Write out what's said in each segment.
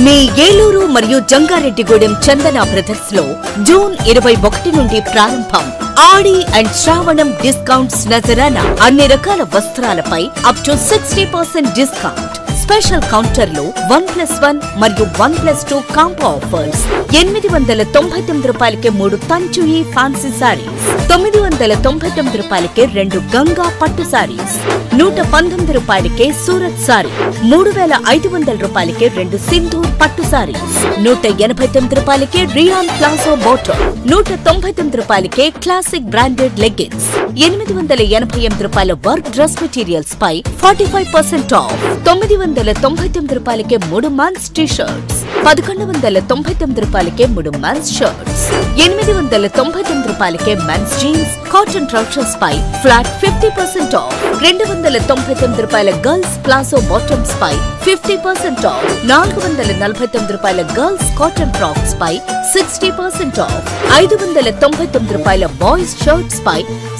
మీ ఏలూరు మరియు జంగారెడ్డిగూడెం చందన బ్రదర్స్ లో జూన్ 21 నుండి ప్రారంభం ఆడి అండ్ శ్రావణం డిస్కౌంట్స్ నజరానా. అన్ని రకాల వస్త్రాలపై అప్ టు 60% డిస్కౌంట్. స్పెషల్ కౌంటర్లో 1+1 మరియు 1+2 కాంబో ఆఫర్స్. 899 రూపాయలకే 3 తంచుయి ఫ్యాన్సీ సారీస్, 999 రూపాయలకే 2 గంగా పట్టు సారీస్, 119 రూపాయలకే సూరత్ సారీ, 3500 రూపాయలకే 2 సింధూర్ పట్టు సారీస్, 189 రూపాయలకే రియాన్ ప్లాజో బోటో, 199 రూపాయలకే క్లాసిక్ బ్రాండెడ్ లెగ్గిన్స్, 888 రూపాయల వర్క్ డ్రెస్ మెటీరియల్స్ పై 45% ఆఫ్, 999 రూపాయలకే 3 మెన్స్ టీ షర్ట్స్, 1199 రూపాయలకే 3 మెన్స్ షర్ట్స్, 899 రూపాయలకే మెన్స్ జీన్స్ కాటన్ ట్రౌజర్స్ పై ఫ్లాట్ 50% ఆఫ్, 299 రూపాయల గర్ల్స్ ప్లాజో బాటమ్స్ పై 50% ఆఫ్, 449 రూపాయల గర్ల్స్ కాటన్ ఫ్రాక్స్ పై 60% ఆఫ్, 599 రూపాయల బాయ్స్ షర్ట్స్ పై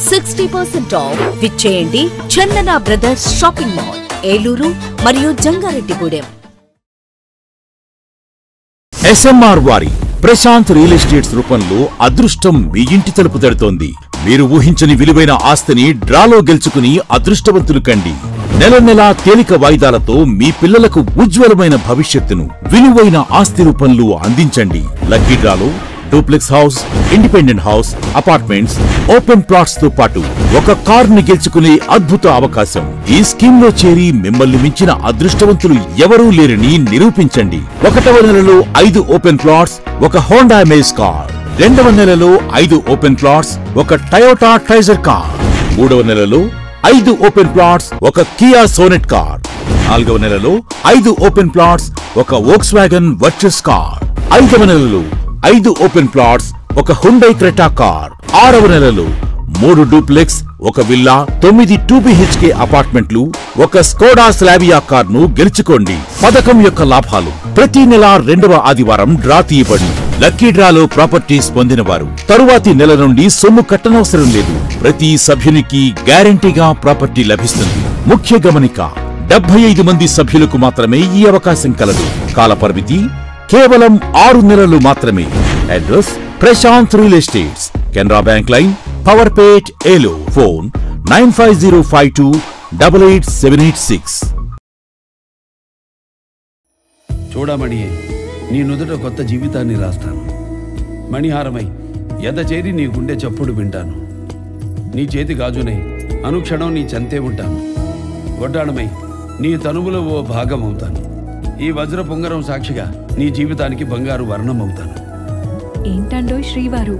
60% ఆఫ్. విచ్చేయండి Chandana brothers shopping mall, Eluru మరియు జంగారెడ్డిగూడెం. SMR వారి ప్రశాంత్ రియల్ ఎస్టేట్స్ రూపంలో అదృష్టం మీ ఇంటి తలుపు తడుతోంది. మీరు ఊహించని విలువైన ఆస్తిని డ్రాలో గెలుచుకుని అదృష్టవంతులు కండి. నెల నెలా తేలిక వాయిదాలతో మీ పిల్లలకు ఉజ్వలమైన భవిష్యత్తును విలువైన ఆస్తి రూపంలో అందించండి. లక్కీ డ్రాలో duplex house, independent house, apartments, open plots తో పాటు ఒక కార్ ని గెలుచుకునే అద్భుత అవకాశం. ఈ స్కీమ్ లో చేరి మిమ్మల్ని మించిన అదృష్టవంతులు ఎవరూ లేరని నిరూపించండి. 1వ నెలలో 5 ఓపెన్ ప్లాట్స్, ఒక హోండా అమేజ్ కార్. 2వ నెలలో 5 ఓపెన్ ప్లాట్స్, ఒక టయోటా ట్రైజర్ కార్. 3వ నెలలో 5 ఓపెన్ ప్లాట్స్, ఒక కియా సోనెట్ కార్. 4వ నెలలో 5 ఓపెన్ ప్లాట్స్, ఒక వోక్స్వాగన్ వర్చస్ కార్. 5వ నెలలో 5 ఓపెన్ ప్లాట్స్, ఒక హుండై క్రెటా కార్. 6వ నెలలో 3 డూప్లెక్స్, ఒక విల్లా, 9 2BHK అపార్ట్మెంట్లు, ఒక స్కోడా స్లావియా కార్ ను గెలుచుకోండి. పథకం యొక్క లాభాలు: ప్రతి నెల 2వ ఆదివారం డ్రా తీయబడి లక్కీ డ్రాలో ప్రాపర్టీస్ పొందిన వారు తరువాతి నెల నుండి సొమ్ము కట్టనవసరం లేదు. ప్రతి సభ్యునికి గ్యారంటీగా ప్రాపర్టీ లభిస్తుంది. ముఖ్య గమనిక: 75 మంది సభ్యులకు మాత్రమే ఈ అవకాశం కలదు. కాలపరిమితి కేవలం 6 నెలలు మాత్రమే. Address: Prashant real estates, Canara bank line, Powerpet, Eluru. Phone 9505288786. Chudamani, నీ నుదుట కొత్త జీవితాన్ని రాస్తాను. మణిహారమై ఎద చేరి నీ గుండె చప్పుడు వింటాను. నీ చేతి గాజునై అనుక్షణం నీ చెంతే ఉంటాను. గొడ్డాణమై నీ తనువులో ఓ భాగం అవుతాను. ఈ వజ్ర పొంగరం సాక్షిగా నీ జీవితానికి బంగారు వర్ణం అవుతాను. ఏంటండో శ్రీవారు,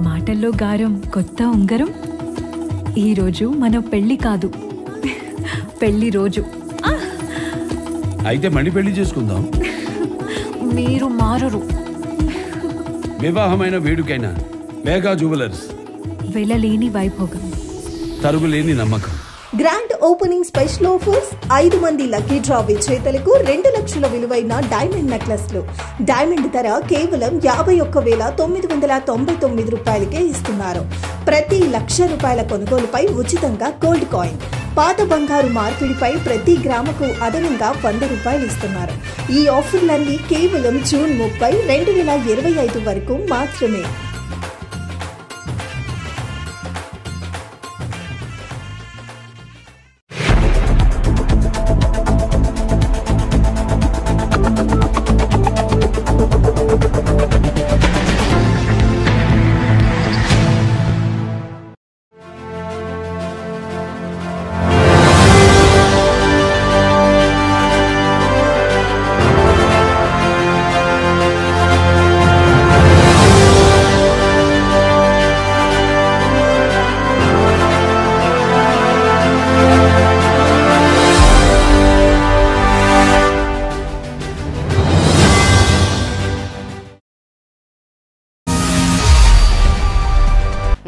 మాటల్లో గారం, కొత్త ఉంగరం. ఈరోజు మన పెళ్లి కాదు, పెళ్లి రోజు. అయితే మణి పెళ్లి చేసుకుందాం. మీరు మారరు. వివాహమైన వేడుకైనా వేగా జ్యువెలర్స్. వెళ్ళలేని వైభోగం, తరుగులేని నమ్మకం. Grand opening special offers. 5 మంది లక్కీ డ్రా విజేతలకు 2 లక్షల విలువైన డైమండ్ నెక్లెస్లు. డైమండ్ ధర కేవలం 51,999 రూపాయలకే ఇస్తున్నారు. ప్రతి ₹1,00,000 కొనుగోలుపై ఉచితంగా గోల్డ్ కాయిన్. పాత బంగారు మార్పిడిపై ప్రతి గ్రాముకు అదనంగా ₹100 ఇస్తున్నారు. ఈ ఆఫర్లన్నీ కేవలం జూన్ 30, 2025 వరకు మాత్రమే.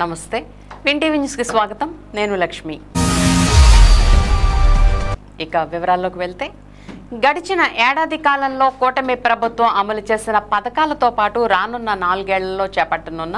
నమస్తే, విన్ టీవీ న్యూస్కి స్వాగతం. నేను లక్ష్మి. ఇక వివరాల్లోకి వెళ్తే, గడిచిన ఏడాది కాలంలో కూటమి ప్రభుత్వం అమలు చేసిన పథకాలతో పాటు రానున్న 4 ఏళ్లలో చేపట్టనున్న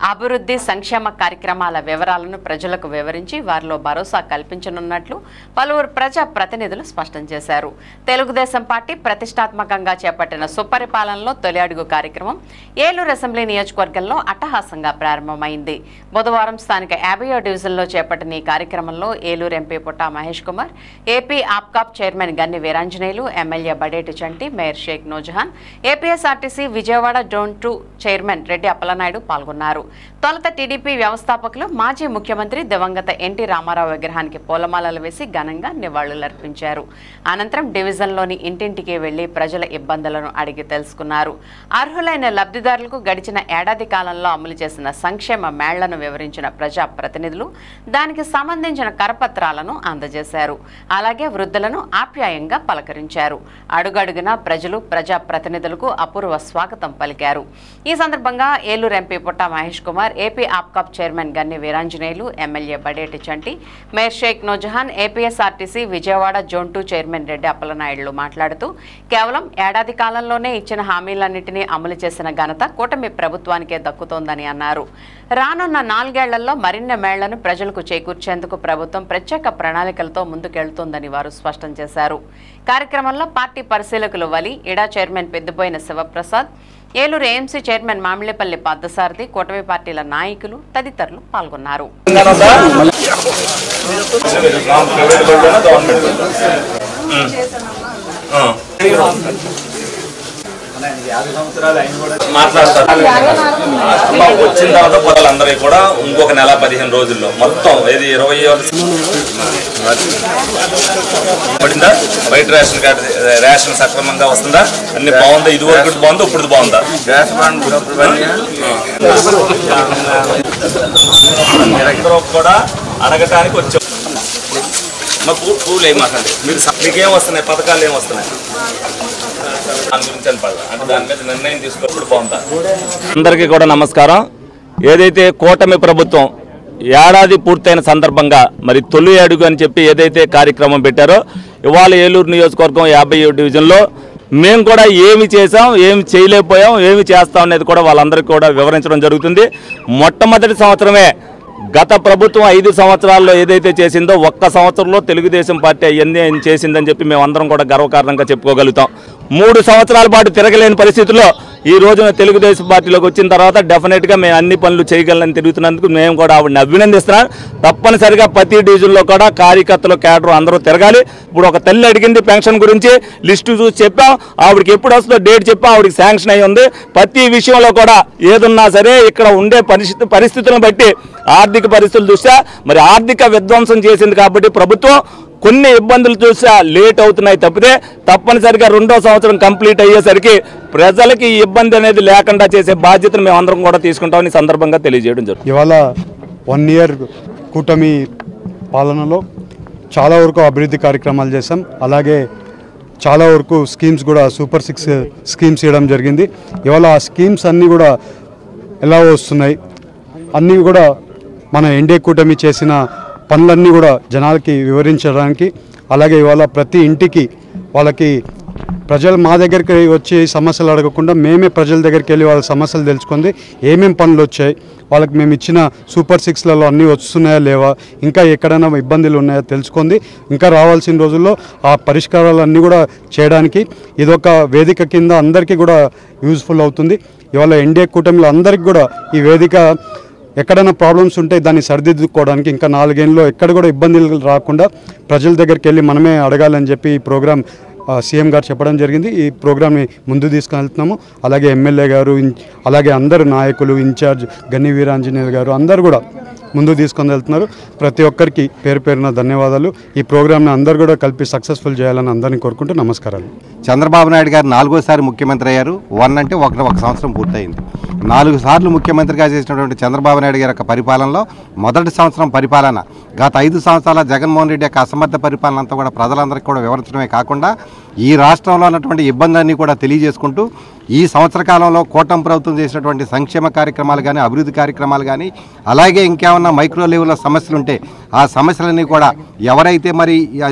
అభివృద్ధి సంక్షేమ కార్యక్రమాల వివరాలను ప్రజలకు వివరించి వారిలో భరోసా కల్పించనున్నట్లు పలువురు ప్రజా ప్రతినిధులు స్పష్టం చేశారు. తెలుగుదేశం పార్టీ ప్రతిష్టాత్మకంగా చేపట్టిన సుపరిపాలనలో తొలి అడుగు కార్యక్రమం ఏలూరు అసెంబ్లీ నియోజకవర్గంలో అట్టహాసంగా ప్రారంభమైంది. బుధవారం స్థానిక 50వ డివిజన్లో చేపట్టిన ఈ కార్యక్రమంలో Eluru MP Putta Mahesh Kumar, AP APCOB chairman Ganni Veeranjaneyulu, MLA Badeti Chanti, mayor Shaik Noorjahan, APSRTC Vijayawada zone 2 chairman Reddy Appalanaidu పాల్గొన్నారు. తొలుత టీడీపీ వ్యవస్థాపకులు మాజీ ముఖ్యమంత్రి దివంగత ఎన్టీ రామారావు విగ్రహానికి పూలమాలలు వేసి ఘనంగా నివాళులర్పించారు. అనంతరం డివిజన్లోని ఇంటింటికి వెళ్లి ప్రజల ఇబ్బందులను అడిగి తెలుసుకున్నారు. అర్హులైన లబ్ధిదారులకు గడిచిన ఏడాది కాలంలో అమలు చేసిన సంక్షేమ మేళ్లను వివరించిన ప్రజా ప్రతినిధులు దానికి సంబంధించిన కరపత్రాలను అందజేశారు. అలాగే వృద్ధులను ఆప్యాయంగా పలకరించారు. అడుగడుగునా ప్రజలు ప్రజా ప్రతినిధులకు అపూర్వ స్వాగతం పలికారు. ఈ సందర్భంగా Eluru MP Putta Mahesh Kumar, AP APCOB chairman Ganni Veeranjaneyulu, MLA Badeti Chanti, mayor Shaik Noorjahan, APSRTC Vijayawada zone 2 chairman Reddy Appalanaidu మాట్లాడుతూ కేవలం ఏడాది కాలంలోనే ఇచ్చిన హామీలన్నింటినీ అమలు చేసిన ఘనత కూటమి ప్రభుత్వానికే దక్కుతోందని అన్నారు. రానున్న 4 ఏళ్లలో మరిన్ని మేళ్లను ప్రజలకు చేకూర్చేందుకు ప్రభుత్వం ప్రత్యేక ప్రణాళికలతో ముందుకెళ్తోందని వారు స్పష్టం చేశారు. కార్యక్రమంలో పార్టీ పరిశీలకులు వలి, ఇడా chairman Peddiboyina Sivaprasad, Eluru AMC chairman Mamillapalli Parthasarathi, కూటమి పార్టీల నాయకులు తదితరులు పాల్గొన్నారు. మాట్లాడతారు వచ్చిన తర్వాత పొలాలందరూ కూడా ఇంకొక నెల 15 రోజుల్లో మొత్తం ఏది 20 పడిందా? బయట రేషన్ కార్డు రేషన్ సక్రమంగా వస్తుందా? అన్ని బాగుందా? ఇది వరకు బాగుందా? ఇప్పుడు బాగుందా? కూడా అడగటానికి వచ్చాం. మా పూలు ఏమాకండి, మీకేం వస్తున్నాయి? పథకాలు ఏం వస్తున్నాయి? దాని గురించి అంటే దాని మీద నిర్ణయం తీసుకున్నప్పుడు బాగుందా? అందరికీ కూడా నమస్కారం. ఏదైతే కూటమి ప్రభుత్వం ఏడాది పూర్తయిన సందర్భంగా మరి తొలి అడుగు అని చెప్పి ఏదైతే కార్యక్రమం పెట్టారో, ఇవాళ ఏలూరు నియోజకవర్గం 50వ డివిజన్లో మేము కూడా ఏమి చేసాం, ఏమి చేయలేకపోయాం, ఏమి చేస్తాం అనేది కూడా వాళ్ళందరికీ కూడా వివరించడం జరుగుతుంది. మొట్టమొదటి సంవత్సరమే గత ప్రభుత్వం 5 సంవత్సరాల్లో ఏదైతే చేసిందో ఒక్క సంవత్సరంలో తెలుగుదేశం పార్టీ అవన్నీ చేసిందని చెప్పి మేమందరం కూడా గర్వకారణంగా చెప్పుకోగలుగుతాం. 3 సంవత్సరాల పాటు తిరగలేని పరిస్థితుల్లో ఈ రోజున తెలుగుదేశం పార్టీలోకి వచ్చిన తర్వాత డెఫినెట్గా మేము అన్ని పనులు చేయగలని తిరుగుతున్నందుకు మేము కూడా ఆవిడని అభినందిస్తున్నాం. తప్పనిసరిగా ప్రతి డివిజన్లో కూడా కార్యకర్తలు క్యాడర్ అందరూ తిరగాలి. ఇప్పుడు ఒక తల్లి అడిగింది పెన్షన్ గురించి, లిస్టు చూసి చెప్పాం, ఆవిడకి ఎప్పుడు వస్తుందో డేట్ చెప్పాం, ఆవిడకి శాంక్షన్ అయ్యి ఉంది. ప్రతి విషయంలో కూడా ఏదున్నా సరే ఇక్కడ ఉండే పరిస్థితులను బట్టి ఆర్థిక పరిస్థితులు చూసా మరి ఆర్థిక విధ్వంసం చేసింది కాబట్టి ప్రభుత్వం కొన్ని ఇబ్బందులు చూసా లేట్ అవుతున్నాయి తప్పితే తప్పనిసరిగా 2వ సంవత్సరం కంప్లీట్ అయ్యేసరికి ప్రజలకి ఇబ్బంది అనేది లేకుండా చేసే బాధ్యతను మేమందరం కూడా తీసుకుంటామని సందర్భంగా తెలియజేయడం జరుగుతుంది. ఇవాళ 1 ఇయర్ కూటమి పాలనలో చాలా వరకు అభివృద్ధి కార్యక్రమాలు చేశాం. అలాగే చాలా వరకు స్కీమ్స్ కూడా సూపర్ 6 స్కీమ్స్ ఇవ్వడం జరిగింది. ఇవాళ ఆ స్కీమ్స్ అన్నీ కూడా ఎలా వస్తున్నాయి, అన్నీ కూడా మన ఎన్డీఏ కూటమి చేసిన పనులన్నీ కూడా జనాలకి వివరించడానికి, అలాగే ఇవాళ ప్రతి ఇంటికి వాళ్ళకి ప్రజలు మా దగ్గరికి వచ్చి సమస్యలు అడగకుండా మేమే ప్రజల దగ్గరికి వెళ్ళి వాళ్ళ సమస్యలు తెలుసుకుంది, ఏమేం పనులు వచ్చాయి, వాళ్ళకి మేము ఇచ్చిన సూపర్ 6లలో అన్నీ వస్తున్నాయా లేవా, ఇంకా ఎక్కడైనా ఇబ్బందులు ఉన్నాయా తెలుసుకుంది. ఇంకా రావాల్సిన రోజుల్లో ఆ పరిష్కారాలన్నీ కూడా చేయడానికి ఇదొక వేదిక కింద అందరికీ కూడా యూజ్ఫుల్ అవుతుంది. ఇవాళ ఎన్డీఏ కూటమిలో అందరికీ కూడా ఈ వేదిక ఎక్కడైనా ప్రాబ్లమ్స్ ఉంటే దాన్ని సరిదిద్దుకోవడానికి ఇంకా 4 ఏళ్ళలో ఎక్కడ కూడా ఇబ్బందులు రాకుండా ప్రజల దగ్గరికి వెళ్ళి మనమే అడగాలని చెప్పి ఈ ప్రోగ్రాం సీఎం గారు చెప్పడం జరిగింది. ఈ ప్రోగ్రామ్ని ముందు తీసుకెళ్తున్నాము. అలాగే ఎమ్మెల్యే గారు, అలాగే అందరు నాయకులు, ఇన్ఛార్జ్ గన్ని వీరాంజనేయులు గారు అందరూ కూడా ముందు తీసుకొని వెళ్తున్నారు. ప్రతి ఒక్కరికి పేరు పేరున ధన్యవాదాలు. ఈ ప్రోగ్రామ్ని అందరూ కూడా కలిపి సక్సెస్ఫుల్ చేయాలని అందరినీ కోరుకుంటూ నమస్కారాలు. చంద్రబాబు నాయుడు గారు 4వసారి ముఖ్యమంత్రి అయ్యారు. 1 అంటే ఒక సంవత్సరం పూర్తయింది. 4 సార్లు ముఖ్యమంత్రిగా చేసినటువంటి చంద్రబాబు నాయుడు గారి యొక్క పరిపాలనలో మొదటి సంవత్సరం పరిపాలన గత 5 సంవత్సరాల జగన్మోహన్ రెడ్డి యొక్క అసమర్థ పరిపాలన అంతా కూడా ప్రజలందరికీ కూడా వివరించడమే కాకుండా ఈ రాష్ట్రంలో ఉన్నటువంటి ఇబ్బందులన్నీ కూడా తెలియజేసుకుంటూ ఈ సంవత్సర కాలంలో కూటమి ప్రభుత్వం చేసినటువంటి సంక్షేమ కార్యక్రమాలు కానీ, అభివృద్ధి కార్యక్రమాలు కానీ, అలాగే ఇంకేమన్నా మైక్రో లెవెల్లో సమస్యలు ఉంటే ఆ సమస్యలన్నీ కూడా ఎవరైతే మరి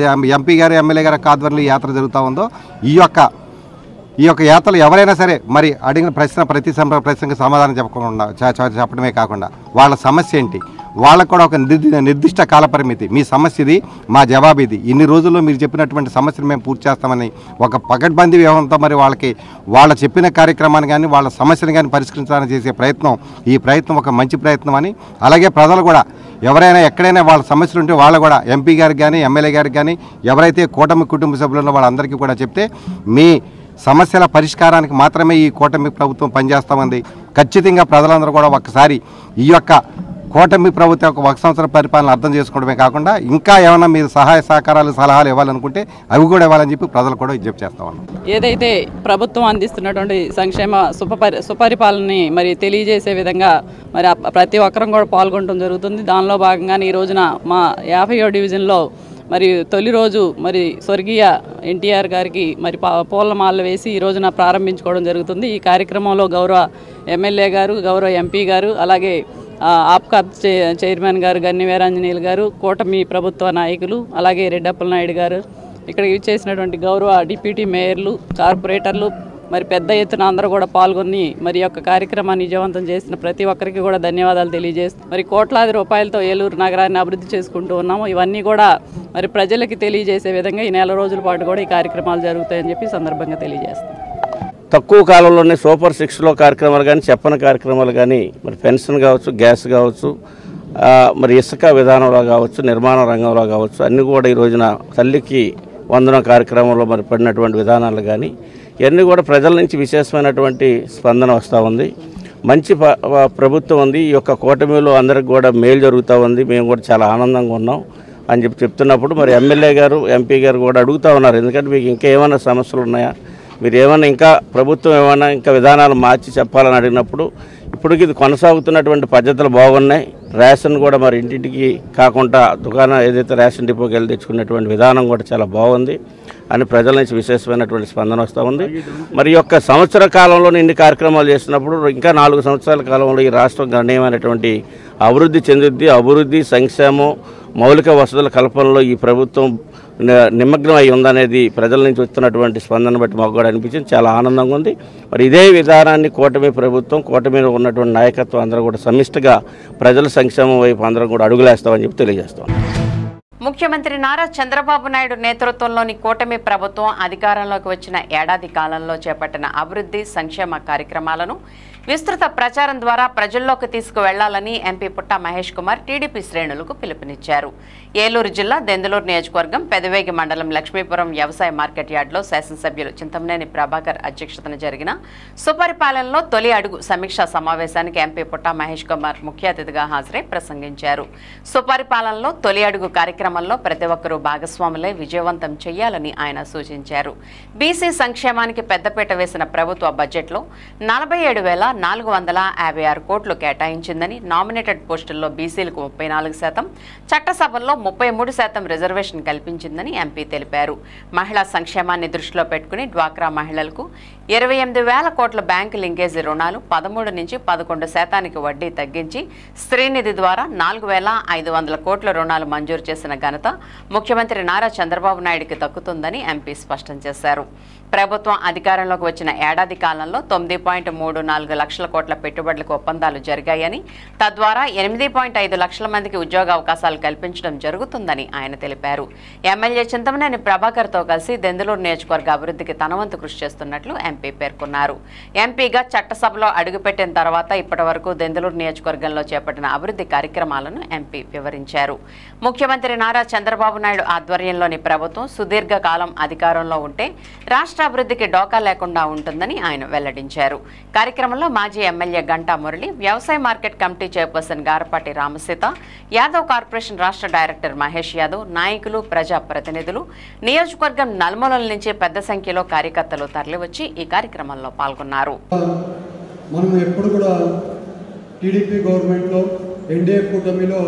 ఎంపీ గారు, ఎమ్మెల్యే గారి ఆధ్వర్యంలో యాత్ర జరుగుతూ ఉందో ఈ యొక్క ఈ యొక్క యాత్రలు ఎవరైనా సరే మరి అడిగిన ప్రశ్నకి సమాధానం చెప్పడమే కాకుండా వాళ్ళ సమస్య ఏంటి, వాళ్ళకు కూడా ఒక నిర్దిష్ట కాలపరిమితి, మీ సమస్య ఇది, మా జవాబు ఇది, ఇన్ని రోజుల్లో మీరు చెప్పినటువంటి సమస్యను మేము పూర్తి చేస్తామని ఒక పకడ్బందీ వ్యవహారంతో మరి వాళ్ళ చెప్పిన కార్యక్రమాన్ని కానీ వాళ్ళ సమస్యను కానీ పరిష్కరించాలని చేసే ఈ ప్రయత్నం ఒక మంచి ప్రయత్నం అని, అలాగే ప్రజలు కూడా ఎవరైనా ఎక్కడైనా వాళ్ళ సమస్యలు ఉంటే వాళ్ళు కూడా ఎంపీ గారికి కానీ ఎమ్మెల్యే గారికి కానీ ఎవరైతే కూటమి కుటుంబ సభ్యులు ఉన్న వాళ్ళందరికీ కూడా చెప్తే మీ సమస్యల పరిష్కారానికి మాత్రమే ఈ కూటమి ప్రభుత్వం పనిచేస్తామంది. ఖచ్చితంగా ప్రజలందరూ కూడా ఒక్కసారి ఈ యొక్క కూటమి ప్రభుత్వం ఒక సంవత్సర పరిపాలన అర్థం చేసుకోవడమే కాకుండా ఇంకా ఏమైనా మీరు సహాయ సహకారాలు సలహాలు ఇవ్వాలనుకుంటే అవి కూడా ఇవ్వాలని చెప్పి ప్రజలు కూడా విజ్ఞప్తి చేస్తా ఉన్నాం. ఏదైతే ప్రభుత్వం అందిస్తున్నటువంటి సంక్షేమ సుపరిపాలనని మరి తెలియజేసే విధంగా మరి ప్రతి ఒక్కరం కూడా పాల్గొనడం జరుగుతుంది. దానిలో భాగంగానే ఈ రోజున మా 50వ డివిజన్లో మరి తొలి రోజు మరి స్వర్గీయ ఎన్టీఆర్ గారికి మరి పూలమాలలు వేసి ఈ రోజున ప్రారంభించుకోవడం జరుగుతుంది. ఈ కార్యక్రమంలో గౌరవ ఎమ్మెల్యే గారు, గౌరవ ఎంపీ గారు, అలాగే ఆప్కా చైర్మన్ గారు గన్ని వీరాంజనేయులు గారు, కూటమి ప్రభుత్వ నాయకులు, అలాగే రెడ్డప్పల నాయుడు గారు, ఇక్కడ ఇచ్చేసినటువంటి గౌరవ డిప్యూటీ మేయర్లు, కార్పొరేటర్లు మరి పెద్ద ఎత్తున అందరూ కూడా పాల్గొని మరి యొక్క కార్యక్రమాన్ని విజయవంతం చేసిన ప్రతి ఒక్కరికి కూడా ధన్యవాదాలు తెలియజేస్తూ మరి కోట్లాది రూపాయలతో ఏలూరు నగరాన్ని అభివృద్ధి చేసుకుంటూ ఉన్నాము. ఇవన్నీ కూడా మరి ప్రజలకి తెలియజేసే విధంగా ఈ నెల రోజుల పాటు కూడా ఈ కార్యక్రమాలు జరుగుతాయని చెప్పి సందర్భంగా తెలియజేస్తాం. తక్కువ కాలంలోనే సూపర్ 6లో కార్యక్రమాలు కానీ, చెప్పని కార్యక్రమాలు కానీ, మరి పెన్షన్ కావచ్చు, గ్యాస్ కావచ్చు, మరి ఇసుక విధానంలో కావచ్చు, నిర్మాణ రంగంలో కావచ్చు, అన్నీ కూడా ఈ రోజున తల్లికి వందనం కార్యక్రమంలో మరి పడినటువంటి విధానాలు కానీ ఇవన్నీ కూడా ప్రజల నుంచి విశేషమైనటువంటి స్పందన వస్తూ ఉంది. మంచి ప్రభుత్వం ఉంది. ఈ యొక్క కూటమిలో అందరికి కూడా మేలు జరుగుతూ ఉంది. మేము కూడా చాలా ఆనందంగా ఉన్నాం అని చెప్తున్నప్పుడు మరి ఎమ్మెల్యే గారు, ఎంపీ గారు కూడా అడుగుతూ ఉన్నారు, ఎందుకంటే మీకు ఇంకా ఏమైనా సమస్యలు ఉన్నాయా, మీరు ఏమైనా ఇంకా ప్రభుత్వం ఏమైనా ఇంకా విధానాలు మార్చి చెప్పాలని అడిగినప్పుడు ఇప్పటికి ఇది కొనసాగుతున్నటువంటి పద్ధతులు బాగున్నాయి. రేషన్ కూడా మరి ఇంటింటికి కాకుండా దుకాణం ఏదైతే రేషన్ డిపోకి వెళ్ళి తెచ్చుకునేటువంటి విధానం కూడా చాలా బాగుంది అని ప్రజల నుంచి విశేషమైనటువంటి స్పందన వస్తూ ఉంది. మరి యొక్క సంవత్సర కాలంలో ఇన్ని కార్యక్రమాలు చేసినప్పుడు ఇంకా 4 సంవత్సరాల కాలంలో ఈ రాష్ట్రం గణనీయమైనటువంటి అభివృద్ధి చెందుద్ది. అభివృద్ధి, సంక్షేమం, మౌలిక వసతుల కల్పనలో ఈ ప్రభుత్వం నిమగ్నం అయి ఉందనేది ప్రజల నుంచి వస్తున్నటువంటి స్పందన బట్టి మాకు కూడా అనిపించింది. చాలా ఆనందంగా ఉంది. మరి ఇదే విధానాన్ని కూటమి ప్రభుత్వం, కూటమిలో ఉన్నటువంటి నాయకత్వం అందరూ కూడా సమిష్టిగా ప్రజల సంక్షేమం వైపు అందరం కూడా అడుగులేస్తామని చెప్పి తెలియజేస్తాం. ముఖ్యమంత్రి నారా చంద్రబాబు నాయుడు నేతృత్వంలోని కూటమి ప్రభుత్వం అధికారంలోకి వచ్చిన ఏడాది కాలంలో చేపట్టిన అభివృద్ధి సంక్షేమ కార్యక్రమాలను విస్తృత ప్రచారం ద్వారా ప్రజల్లోకి తీసుకువెళ్లాలని ఎంపీ పుట్టా మహేష్ కుమార్ టీడీపీ శ్రేణులకు పిలుపునిచ్చారు. ఏలూరు జిల్లా దెందులూరు నియోజకవర్గం పెదవేగి మండలం లక్ష్మీపురం వ్యవసాయ మార్కెట్ యార్డులో శాసనసభ్యులు చింతమనేని ప్రభాకర్ అధ్యక్షతన జరిగిన సుపరిపాలనలో తొలి అడుగు సమీక్షా సమావేశానికి ఎంపీ పుట్టా మహేష్ కుమార్ ముఖ్య అతిథిగా హాజరై ప్రసంగించారు. సుపరిపాలనలో తొలి అడుగు కార్యక్రమంలో ప్రతి ఒక్కరూ భాగస్వాములై విజయవంతం చేయాలని ఆయన సూచించారు. బీసీ సంక్షేమానికి పెద్దపీట వేసిన ప్రభుత్వ బడ్జెట్లో 47,456 కోట్లు కేటాయించిందని, నామినేటెడ్ పోస్టుల్లో బీసీలకు 34%, చట్టసభల్లో 33% రిజర్వేషన్ కల్పించిందని ఎంపీ తెలిపారు. మహిళా సంక్షేమాన్ని దృష్టిలో పెట్టుకుని డ్వాక్రా మహిళలకు 28,000 కోట్ల బ్యాంకు లింకేజీ రుణాలు 13 నుంచి 11% వడ్డీ తగ్గించి శ్రీనిధి ద్వారా 4,500 కోట్ల రుణాలు మంజూరు చేసిన ఘనత ముఖ్యమంత్రి నారా చంద్రబాబు నాయుడుకి దక్కుతుందని ఎంపీ స్పష్టం చేశారు. ప్రభుత్వం అధికారంలోకి వచ్చిన ఏడాది కాలంలో 9.34 లక్షల కోట్ల పెట్టుబడులకు ఒప్పందాలు జరిగాయని, తద్వారా 8.5 లక్షల మందికి ఉద్యోగ అవకాశాలు కల్పించడం జరుగుతుందని ఆయన తెలిపారు. ఎమ్మెల్యే చింతమనేని ప్రభాకర్తో కలిసి దెందులూరు నియోజకవర్గ అభివృద్ధికి తనవంతు కృషి చేస్తున్నట్లు ఎంపీ పేర్కొన్నారు. ఎంపీగా చట్టసభలో అడుగుపెట్టిన తర్వాత ఇప్పటి వరకు దెందులూరు నియోజకవర్గంలో చేపట్టిన అభివృద్ధి కార్యక్రమాలను ఎంపీ వివరించారు. ముఖ్యమంత్రి నారా చంద్రబాబు నాయుడు ఆధ్వర్యంలోని ప్రభుత్వం సుదీర్ఘకాలం అధికారంలో ఉంటే రాష్ట్ర అభివృద్ధికి డోకా లేకుండా ఉంటుందని ఆయన వెల్లడించారు. కార్యక్రమంలో మాజీ ఎమ్మెల్యే గంటా మురళి, వ్యవసాయ market committee chairperson Garapati Ramaseetha, Yadav corporation రాష్ట్ర డైరెక్టర్ మహేష్ యాదవ్, నాయకులు, ప్రజా ప్రతినిధులు, నియోజకవర్గం నలుమూలల నుంచి పెద్ద సంఖ్యలో కార్యకర్తలు తరలివచ్చి ఈ కార్యక్రమంలో పాల్గొన్నారు. మనం ఎప్పుడు కూడా టీడీపీ గవర్నమెంట్లో, ఎన్డీఏ కూటమిలో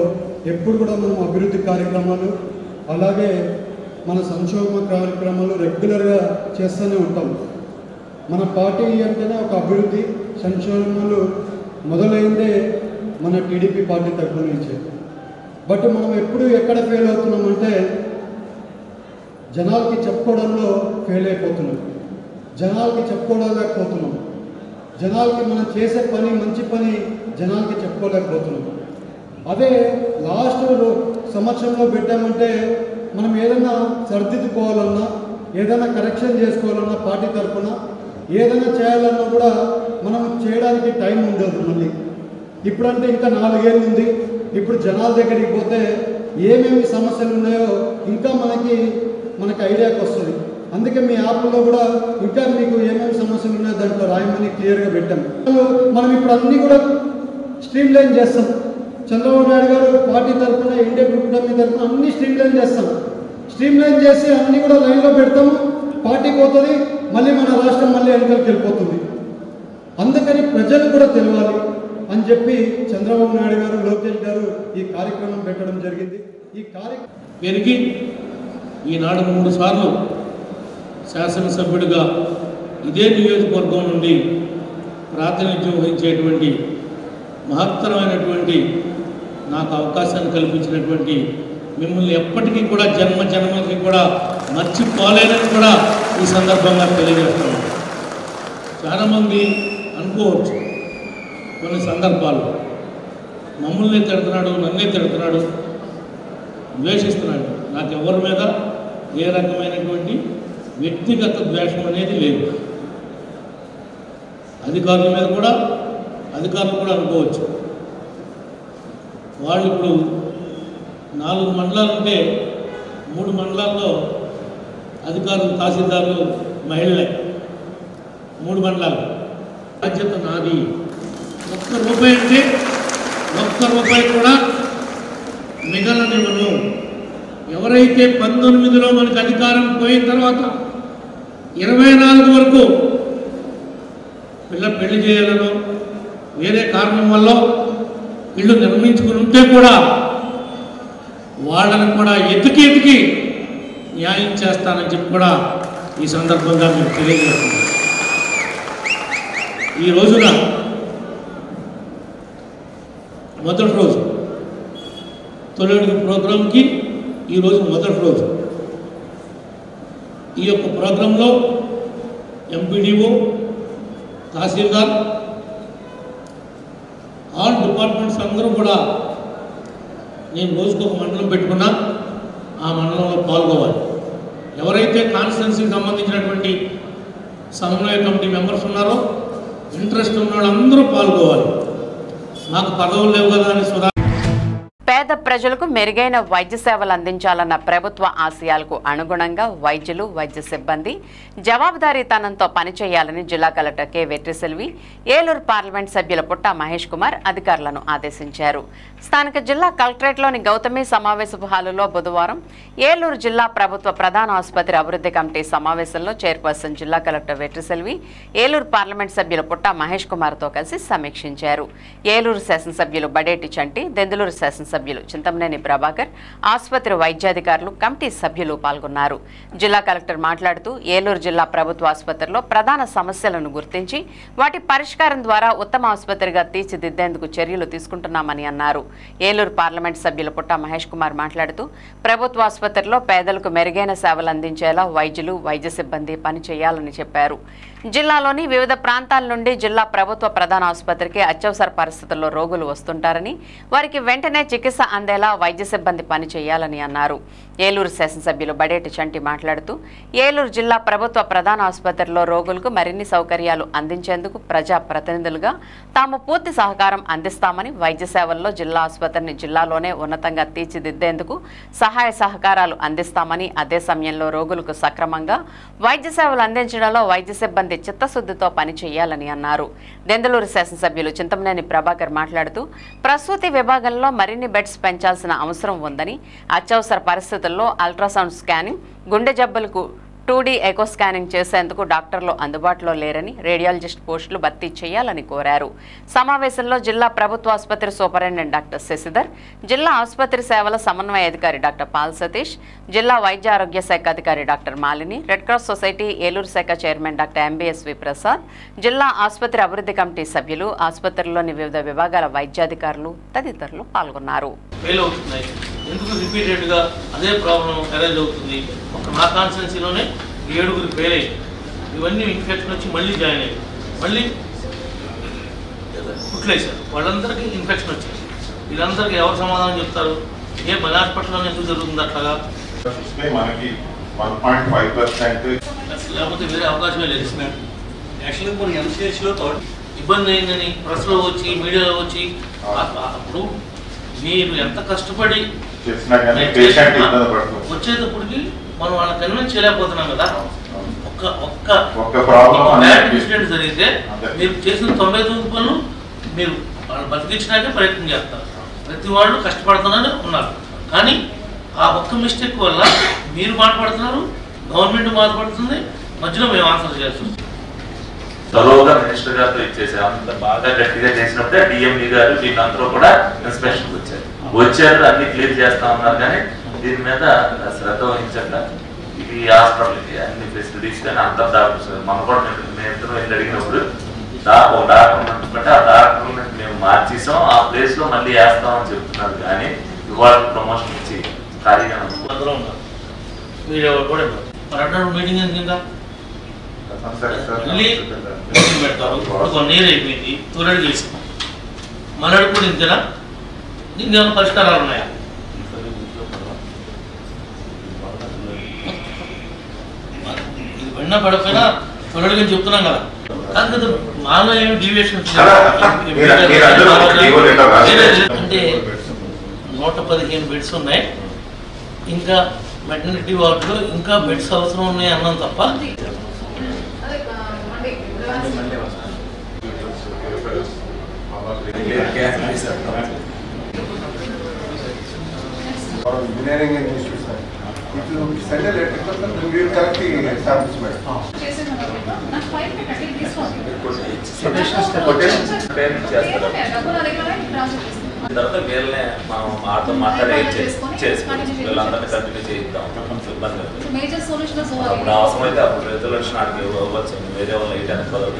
ఎప్పుడు కూడా మనం అభివృద్ధి కార్యక్రమాలు, అలాగే మన సంక్షేమ కార్యక్రమాలు రెగ్యులర్గా చేస్తూనే ఉంటాం. మన పార్టీ అంటేనే ఒక అభివృద్ధి సంక్షేమాలు మొదలైందే మన టీడీపీ పార్టీ తరఫు నుంచే. బట్ మనం ఎప్పుడు ఎక్కడ ఫెయిల్ అవుతున్నామంటే జనాలకి చెప్పుకోవడంలో ఫెయిల్ అయిపోతున్నాం. జనాలకి చెప్పుకోలేకపోతున్నాం. జనాలకి మనం చేసే పని మంచి పని జనాలకి చెప్పుకోలేకపోతున్నాం. అదే లాస్ట్ సంవత్సరంలో పెట్టామంటే మనం ఏదైనా సరిదిద్దుకోవాలన్నా, ఏదైనా కరెక్షన్ చేసుకోవాలన్నా, పార్టీ తరఫున ఏదైనా చేయాలన్నా కూడా మనం చేయడానికి టైం ఉండదు. మళ్ళీ ఇప్పుడంటే ఇంకా 4 ఏళ్ళు ఉంది. ఇప్పుడు జనాల దగ్గరికి పోతే ఏమేమి సమస్యలు ఉన్నాయో ఇంకా మనకి ఐడియాకి వస్తుంది. అందుకే మీ యాప్లో కూడా ఇంకా మీకు ఏమేమి సమస్యలు ఉన్నాయో దాంట్లో రాయమని క్లియర్గా పెట్టాం. మనం ఇప్పుడు అన్నీ కూడా స్ట్రీమ్ లైన్ చేస్తాం. చంద్రబాబు నాయుడు గారు పార్టీ తరఫున, ఇండియా కూటమి తరఫున అన్ని స్ట్రీమ్ లైన్ చేస్తాం. స్ట్రీమ్ లైన్ చేసి అన్నీ కూడా లైన్లో పెడతాము. పార్టీ పోతుంది, మళ్ళీ మన రాష్ట్రం మళ్ళీ ఎన్నికలకు వెళ్ళిపోతుంది. అందుకని ప్రజలు కూడా తెలియాలి అని చెప్పి చంద్రబాబు నాయుడు గారు, లోకేష్ గారు ఈ కార్యక్రమం పెట్టడం జరిగింది. ఈ కార్యక్రమం పెరిగి ఈనాడు 3 సార్లు శాసనసభ్యుడిగా ఇదే నియోజకవర్గం నుండి ప్రాతినిధ్యం వహించేటువంటి మహత్తరమైనటువంటి నాకు అవకాశాన్ని కల్పించినటువంటి మిమ్మల్ని ఎప్పటికీ కూడా జన్మకి కూడా మర్చిపోలేనని కూడా ఈ సందర్భంగా తెలియజేస్తున్నాను. చాలామంది అనుకోవచ్చు కొన్ని సందర్భాలు మమ్మల్ని తిడుతున్నాడు, నన్నే తిడుతున్నాడు, ద్వేషిస్తున్నాడు. నాకు ఎవరి మీద ఏ రకమైనటువంటి వ్యక్తిగత ద్వేషం అనేది లేదు. అధికారుల మీద కూడా అధికారులు కూడా అనుకోవచ్చు. వాళ్ళు ఇప్పుడు 4 మండలాలు ఉంటే 3 మండలాల్లో అధికారులు, తహసీల్దారులు మహిళలే. 3 మండలాలు బాధ్యత నాది. ₹1 అంటే ₹1 కూడా మిగలనివ్వను. ఎవరైతే 19లో మనకు అధికారం పోయిన తర్వాత 24 వరకు పెళ్లి చేయాలనో వేరే కారణం వల్ల ఇళ్ళు నిర్మించుకుని ఉంటే కూడా వాళ్ళని కూడా ఎతికి న్యాయం చేస్తానని చెప్పి కూడా ఈ సందర్భంగా మీకు తెలియజేస్తున్నాను. ఈ రోజున మొదటి రోజు తొలి అడుగు ప్రోగ్రాంకి ఈరోజు మొదటి రోజు. ఈ యొక్క ప్రోగ్రాంలో ఎంపీడీఓ, తహసీల్దార్, ఆల్ డిపార్ట్మెంట్స్ అందరూ కూడా నేను రోజుకు ఒక మండలం పెట్టుకున్నా, ఆ మండలంలో పాల్గొవాలి. ఎవరైతే కాన్స్టిట్యున్సీకి సంబంధించినటువంటి సమన్వయ కమిటీ మెంబర్స్ ఉన్నారో, ఇంట్రెస్ట్ ఉన్న వాళ్ళందరూ పాల్గొవాలి. నాకు పదవులు లేవు కదా అని సుధా. పేద ప్రజలకు మెరుగైన వైద్య సేవలు అందించాలన్న ప్రభుత్వ ఆశయాలకు అనుగుణంగా వైద్యులు, వైద్య సిబ్బంది జవాబుదారీతనంతో పనిచేయాలని జిల్లా collector K Vetriselvi, Eluru parliament సభ్యుల పుట్ట మహేష్ కుమార్ అధికారులను ఆదేశించారు. స్థానిక జిల్లా కలెక్టరేట్లోని గౌతమి సమావేశపు హాలులో బుధవారం ఏలూరు జిల్లా ప్రభుత్వ ప్రధాన ఆసుపత్రి అభివృద్ధి కమిటీ సమావేశంలో చైర్పర్సన్ జిల్లా కలెక్టర్ వెట్రిసెల్వి, ఏలూరు పార్లమెంట్ సభ్యుల పుట్ట మహేష్ కుమార్తో కలిసి సమీక్షించారు. ఏలూరు శాసనసభ్యులు బడేటి చంటి, దెందులూరు శాసనసభ్యులు చింతమనేని ప్రభాకర్, ఆసుపత్రి వైద్యాధికారులు, కమిటీ సభ్యులు పాల్గొన్నారు. జిల్లా కలెక్టర్ మాట్లాడుతూ ఏలూరు జిల్లా ప్రభుత్వ ఆసుపత్రిలో ప్రధాన సమస్యలను గుర్తించి వాటి పరిష్కారం ద్వారా ఉత్తమ ఆసుపత్రిగా తీర్చిదిద్దేందుకు చర్యలు తీసుకుంటున్నామని అన్నారు. ఏలూరు పార్లమెంట్ సభ్యులు పుట్ట మహేష్ కుమార్ మాట్లాడుతూ ప్రభుత్వ ఆసుపత్రిలో పేదలకు మెరుగైన సేవలు అందించేలా వైద్యులు, వైద్య సిబ్బంది పనిచేయాలని చెప్పారు. జిల్లాలోని వివిధ ప్రాంతాల నుండి జిల్లా ప్రభుత్వ ప్రధాన ఆసుపత్రికి అత్యవసర పరిస్థితుల్లో రోగులు వస్తుంటారని వారికి వెంటనే చికిత్స అందేలా వైద్య సిబ్బంది పనిచేయాలని అన్నారు. ఏలూరు శాసనసభ్యులు బడేటి చంటి మాట్లాడుతూ ఏలూరు జిల్లా ప్రభుత్వ ప్రధాన ఆసుపత్రిలో రోగులకు మరిన్ని సౌకర్యాలు అందించేందుకు ప్రజా ప్రతినిధులుగా తాము పూర్తి సహకారం అందిస్తామని, వైద్య సేవల్లో జిల్లా ఆసుపత్రిని జిల్లాలోనే ఉన్నతంగా తీర్చిదిద్దేందుకు సహాయ సహకారాలు అందిస్తామని, అదే సమయంలో రోగులకు సక్రమంగా వైద్య సేవలు అందించడంలో వైద్య సిబ్బంది చిత్తశుద్ధితో పనిచేయాలని అన్నారు. దెందులూరు శాసనసభ్యులు చింతమనేని ప్రభాకర్ మాట్లాడుతూ ప్రసూతి విభాగంలో మరిన్ని బెడ్స్ పెంచాల్సిన అవసరం ఉందని, అత్యవసర పరిస్థితుల్లో అల్ట్రాసౌండ్ స్కానింగ్, గుండె జబ్బులకు 2D ఎకో స్కానింగ్ చేసేందుకు డాక్టర్లు అందుబాటులో లేరని, రేడియాలజిస్ట్ పోస్టులు భర్తీ చేయాలని కోరారు. సమావేశంలో జిల్లా ప్రభుత్వ ఆసుపత్రి సూపరింటెండెంట్ డాక్టర్ శశిధర్, జిల్లా ఆసుపత్రి సేవల సమన్వయ అధికారి డాక్టర్ పాల్ సతీష్, జిల్లా వైద్య ఆరోగ్య శాఖ అధికారి doctor Malini, red cross society Eluru శాఖ చైర్మన్ డాక్టర్ ఎంబీఎస్వి ప్రసాద్, జిల్లా ఆసుపత్రి అభివృద్ధి కమిటీ సభ్యులు, ఆసుపత్రిలోని వివిధ విభాగాల వైద్యాధికారులు తదితరులు పాల్గొన్నారు. ఎందుకు రిపీటెడ్గా అదే ప్రాబ్లం అరైజ్ అవుతుంది? ఒక నా కాన్స్టిట్యున్సీలోనే 7గురు ఫెయిల్ అయ్యింది. ఇవన్నీ ఇన్ఫెక్షన్ వచ్చి మళ్ళీ జాయిన్ అయ్యారు, మళ్ళీ కుట్లేశారు, వాళ్ళందరికీ ఇన్ఫెక్షన్ వచ్చింది. వీళ్ళందరికీ ఎవరు సమాధానం చెప్తారు? ఏ మన హాస్పిటల్లో ఎందుకు జరుగుతుంది అట్లాగా? మనకి 1.5% లేకపోతే వేరే అవకాశమే లేదు. యాక్చువల్గా కొన్ని ఎంసీహెచ్లో ఇబ్బంది అయిందని ప్రెస్లో వచ్చి మీడియాలో వచ్చి అప్పుడు మీరు ఎంత కష్టపడి వచ్చేటప్పటికి మనం వాళ్ళని కన్విన్స్ చేయలేకపోతున్నాం కదా. ఒక్క బ్యాడ్ ఇన్సిడెంట్ జరిగితే మీరు చేసిన 99 పనులు మీరు వాళ్ళు బతికించడానికే ప్రయత్నం చేస్తారు. ప్రతి వాళ్ళు కష్టపడుతున్నారని ఉన్నారు, కానీ ఆ ఒక్క మిస్టేక్ వల్ల మీరు బాధపడుతున్నారు, గవర్నమెంట్ బాధపడుతుంది, మధ్యలో మేము ఆన్సర్ చేస్తున్నాం. తరోగా మినిస్టర్ గారితో ఇచ్చేసారు, అంత బాగా గట్టిగా చేసినప్పుడే డిఎంఈ గారు వీళ్ళందరూ కూడా ఇన్స్పెక్షన్ వచ్చారు, అన్ని క్లియర్ చేస్తా ఉన్నారు. కానీ దీని మీద శ్రద్ధ వహించక ఇది హాస్పిటల్కి అన్ని ఫెసిలిటీస్ కానీ అంత డాక్టర్స్ మన కూడా మేము ఇద్దరు వెళ్ళి అడిగినప్పుడు డాక్టర్ ఉన్నట్టు ఆ డాక్టర్ మేము మార్చేసాం, ఆ ప్లేస్ లో మళ్ళీ వేస్తామని చెప్తున్నారు. కానీ ఇవాళ ప్రమోషన్ ఇచ్చి ఖాళీగా మీటింగ్ కింద మళ్ళీ మీటింగ్ పెడతారు. ఇప్పుడు నీరు అయిపోయింది, తొలడి చేసాం, మనడు కూడా ఇంతేనా? ఇంకేమైనా పరిష్కారాలు ఉన్నాయా? ఇది పడినా పడకపోయినా తొలడిగా చెప్తున్నాం కదా. కాదు కదా, మాలో ఏమి డీవియేషన్ అంటే 115 బెడ్స్ ఉన్నాయి, ఇంకా మెటర్నిటీ వార్డులో ఇంకా బెడ్స్ అవసరం ఉన్నాయి అన్నాం తప్ప engineering and issues. If you send a letter to them, we will collect the samples, madam. తర్వాత వీళ్ళనే మనం ఆటో మాట్లాడి చేసుకుంటాం, వీళ్ళందరినీ కంటిన్యూ చేయిద్దాం. అప్పుడు అవసరం అయితే అప్పుడు రెజల్యూషన్ అడిగి ఇవ్వచ్చు, వేరే వాళ్ళు వేయడానికి బదులు.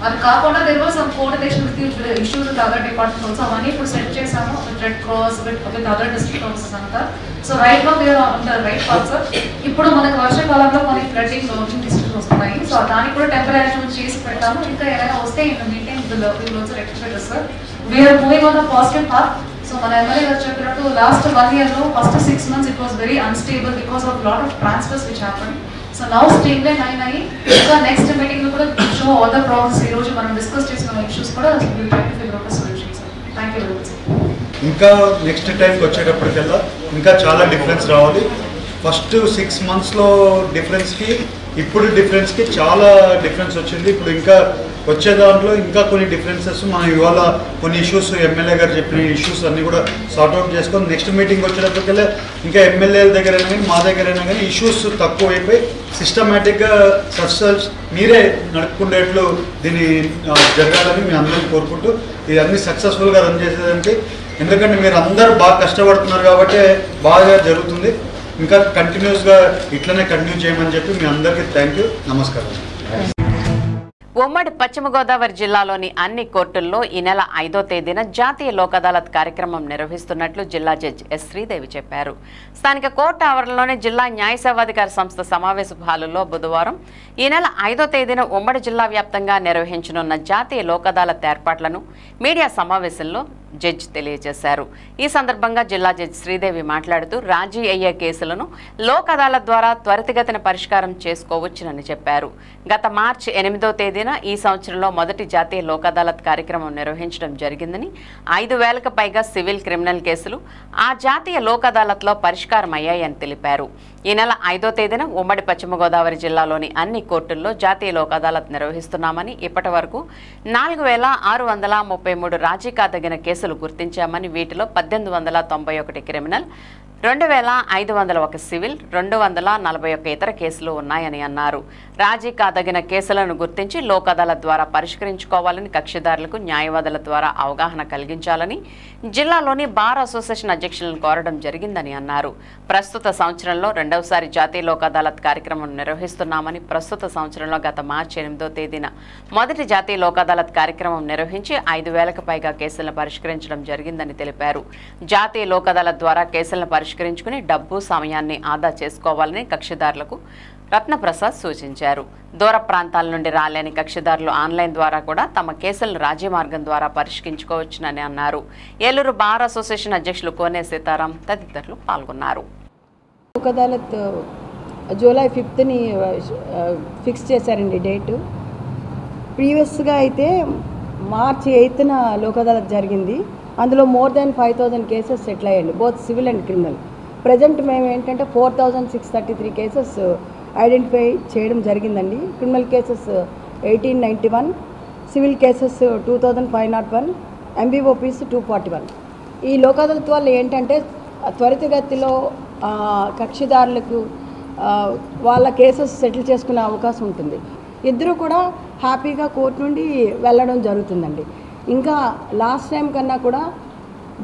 అది కాకుండా there was some coordination with the issues with other departments also. అవన్నీ ఇప్పుడు సెట్ చేసాము with Red Cross, with other district offices అంతా. So right now we are on the right path sir. ఇప్పుడు మనకు వర్షాకాలంలో కొన్ని ఫ్లడ్డింగ్ డిస్ట్రిక్ట్స్ వస్తున్నాయి, సో దానికి కూడా టెంపరీ అరేంజ్మెంట్ చేసి పెడతాము. ఇంకా ఏమైనా వస్తే in the mean time will also rectify this sir. We are moving on the positive path. So మన ఎమ్మెల్యే గారు చెప్పినట్టు లాస్ట్ 1 year లో first 6 months it was very unstable because of lot of transfers which happen. So now streamline అయినాయి. ఇంకా next meeting లో కూడా show all the problems ఈ రోజు మనం డిస్కస్ చేసిన ఇష్యూస్ కూడా will try to figure out the solution sir. Thank you very much. ఇంకా నెక్స్ట్ టైంకి వచ్చేటప్పటికల్లా ఇంకా చాలా డిఫరెన్స్ రావాలి. ఫస్ట్ 6 monthsలో డిఫరెన్స్కి ఇప్పుడు డిఫరెన్స్కి చాలా డిఫరెన్స్ వచ్చింది. ఇప్పుడు ఇంకా వచ్చే దాంట్లో ఇంకా కొన్ని డిఫరెన్సెస్ మనం ఇవాళ కొన్ని ఇష్యూస్ ఎమ్మెల్యే గారు చెప్పిన ఇష్యూస్ అన్నీ కూడా సార్ట్అవుట్ చేసుకొని నెక్స్ట్ మీటింగ్ వచ్చేటప్పటికల్లా ఇంకా ఎమ్మెల్యేల దగ్గరైనా కానీ మా దగ్గరైనా కానీ ఇష్యూస్ తక్కువ అయిపోయి సిస్టమేటిక్గా సబ్స్టెన్స్ మీరే నడుపుకునేట్లు దీన్ని జరగాలని మేము అందరం కోరుకుంటూ ఇవన్నీ సక్సెస్ఫుల్గా రన్ చేసేదానికి, ఎందుకంటే మీరు అందరూ బాగా కష్టపడుతున్నారు కాబట్టి బాగా జరుగుతుంది. ఇంకా కంటిన్యూస్గా ఇట్లనే కంటిన్యూ చేయమని చెప్పి మీ అందరికీ థ్యాంక్ యూ, నమస్కారం. ఉమ్మడి పశ్చిమ గోదావరి జిల్లాలోని అన్ని కోర్టుల్లో ఈ నెల 5వ తేదీన జాతీయ లోక్ అదాలత్ కార్యక్రమం నిర్వహిస్తున్నట్లు జిల్లా జడ్జి ఎస్ శ్రీదేవి చెప్పారు. స్థానిక కోర్టు ఆవరణలోని జిల్లా న్యాయ సేవాధికార సంస్థ సమావేశ హాలులో బుధవారం ఈ నెల 5వ తేదీన ఉమ్మడి జిల్లా వ్యాప్తంగా నిర్వహించనున్న జాతీయ లోక్ అదాలత్ ఏర్పాట్లను మీడియా సమావేశంలో జడ్జి తెలియజేశారు. ఈ సందర్భంగా జిల్లా జడ్జి శ్రీదేవి మాట్లాడుతూ రాజీ అయ్యే కేసులను లోక్ అదాలత్ ద్వారా త్వరితగతిన పరిష్కారం చేసుకోవచ్చునని చెప్పారు. గత మార్చి 8వ తేదీన ఈ సంవత్సరంలో మొదటి జాతీయ లోక్ అదాలత్ కార్యక్రమం నిర్వహించడం జరిగిందని 5,000కు పైగా సివిల్ క్రిమినల్ కేసులు ఆ జాతీయ లోక్ అదాలత్లో పరిష్కారం అయ్యాయని తెలిపారు. ఈ నెల 5వ తేదీన ఉమ్మడి పశ్చిమ గోదావరి జిల్లాలోని అన్ని కోర్టుల్లో జాతీయ లోక్ అదాలత్ నిర్వహిస్తున్నామని, ఇప్పటి వరకు 4,633 రాజీ కాదగిన కేసులు గుర్తించామని, వీటిలో 1,891 క్రిమినల్, 2,501 సివిల్, 241 ఇతర కేసులు ఉన్నాయని అన్నారు. రాజీ కాదగిన కేసులను గుర్తించి లోక్ అదాలత్ ద్వారా పరిష్కరించుకోవాలని, కక్షిదారులకు న్యాయవాదుల ద్వారా అవగాహన కలిగించాలని జిల్లాలోని బార్ అసోసియేషన్ అధ్యక్షులను కోరడం జరిగిందని అన్నారు. ప్రస్తుత సంవత్సరంలో రెండవసారి జాతీయ లోక్ అదాలత్ కార్యక్రమం నిర్వహిస్తున్నామని, ప్రస్తుత సంవత్సరంలో గత మార్చి 8వ తేదీన మొదటి జాతీయ లోక్ అదాలత్ కార్యక్రమం నిర్వహించి 5,000కు పైగా కేసులను పరిష్కరించడం జరిగిందని తెలిపారు. జాతీయ లోక్ అదాలత్ ద్వారా కేసులను పరిష్కరించుకుని డబ్బు సమయాన్ని ఆదా చేసుకోవాలని, కక్షిదారులకు రత్నప్రసాద్ సూచించారు. దూర ప్రాంతాల నుండి రాలేని కక్షిదారులు ఆన్లైన్ ద్వారా కూడా తమ కేసులను రాజీ మార్గం ద్వారా పరిష్కరించుకోవచ్చునని అన్నారు. ఏలూరు బార్ అసోసియేషన్ అధ్యక్షులు కోనే సీతారాం తదితరులు పాల్గొన్నారు. లోక్ అదాలత్ జూలై 5ని ఫిక్స్ చేశారండి డేటు. ప్రీవియస్గా అయితే మార్చి 8న లోక్ అదాలత్ జరిగింది. అందులో మోర్ దాన్ 5,000 కేసెస్ సెటిల్ అయ్యండి, both civil and criminal. Present మేము ఏంటంటే 4,633 కేసెస్ ఐడెంటిఫై చేయడం జరిగిందండి. Criminal cases 1891, civil cases 2,501, MBOPs 241. ఈ లోక్ అదాలత్ వల్ల ఏంటంటే త్వరితగతిలో కక్షిదారులకు వాళ్ళ కేసెస్ సెటిల్ చేసుకునే అవకాశం ఉంటుంది. ఇద్దరు కూడా హ్యాపీగా కోర్టు నుండి వెళ్ళడం జరుగుతుందండి. ఇంకా లాస్ట్ టైం కన్నా కూడా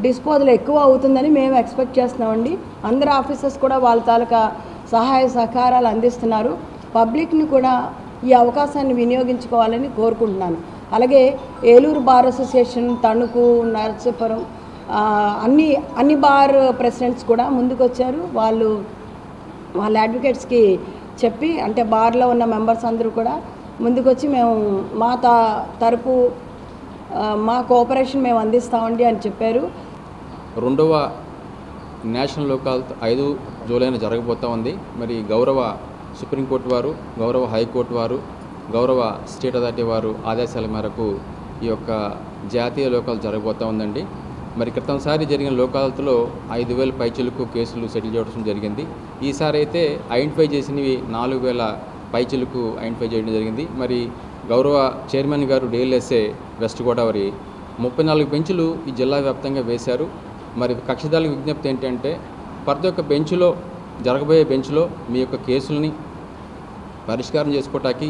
డిస్పోజల్ ఎక్కువ అవుతుందని మేము ఎక్స్పెక్ట్ చేస్తున్నామండి. అందరు ఆఫీసర్స్ కూడా వాళ్ళ తాలూకా సహాయ సహకారాలు అందిస్తున్నారు. పబ్లిక్ని కూడా ఈ అవకాశాన్ని వినియోగించుకోవాలని కోరుకుంటున్నాను. అలాగే ఏలూరు బార్ అసోసియేషన్, తణుకు, నరసాపురం అన్ని బార్ ప్రెసిడెంట్స్ కూడా ముందుకు వచ్చారు. వాళ్ళ అడ్వకేట్స్కి చెప్పి, అంటే బార్లో ఉన్న మెంబర్స్ అందరూ కూడా ముందుకు వచ్చి మేము మా తరపు మా కోఆపరేషన్ మేము అందిస్తామండి అని చెప్పారు. రెండవ నేషనల్ లోక్ అదాలత్ 5 జూలైన జరగబోతూ ఉంది. మరి గౌరవ సుప్రీంకోర్టు వారు, గౌరవ హైకోర్టు వారు, గౌరవ స్టేట్ అథారిటీ వారు ఆదేశాల మేరకు ఈ యొక్క జాతీయ లోక్ అదాలత్ జరగబోతూ ఉందండి. మరి క్రితంసారి జరిగిన లోక్ అదాలత్లో 5,000 పైచిలుకు కేసులు సెటిల్ చేయడం జరిగింది. ఈసారి అయితే ఐడెంటిఫై చేసినవి 4,000 పైచిలుకు ఐడెంటిఫై చేయడం జరిగింది. మరి గౌరవ చైర్మన్ గారు DLSA వెస్ట్ గోదావరి 34 బెంచులు ఈ జిల్లా వ్యాప్తంగా వేశారు. మరి కక్షిదారుల విజ్ఞప్తి ఏంటంటే ప్రతి ఒక్క బెంచ్లో, జరగబోయే బెంచ్లో మీ యొక్క కేసుల్ని పరిష్కారం చేసుకోవటానికి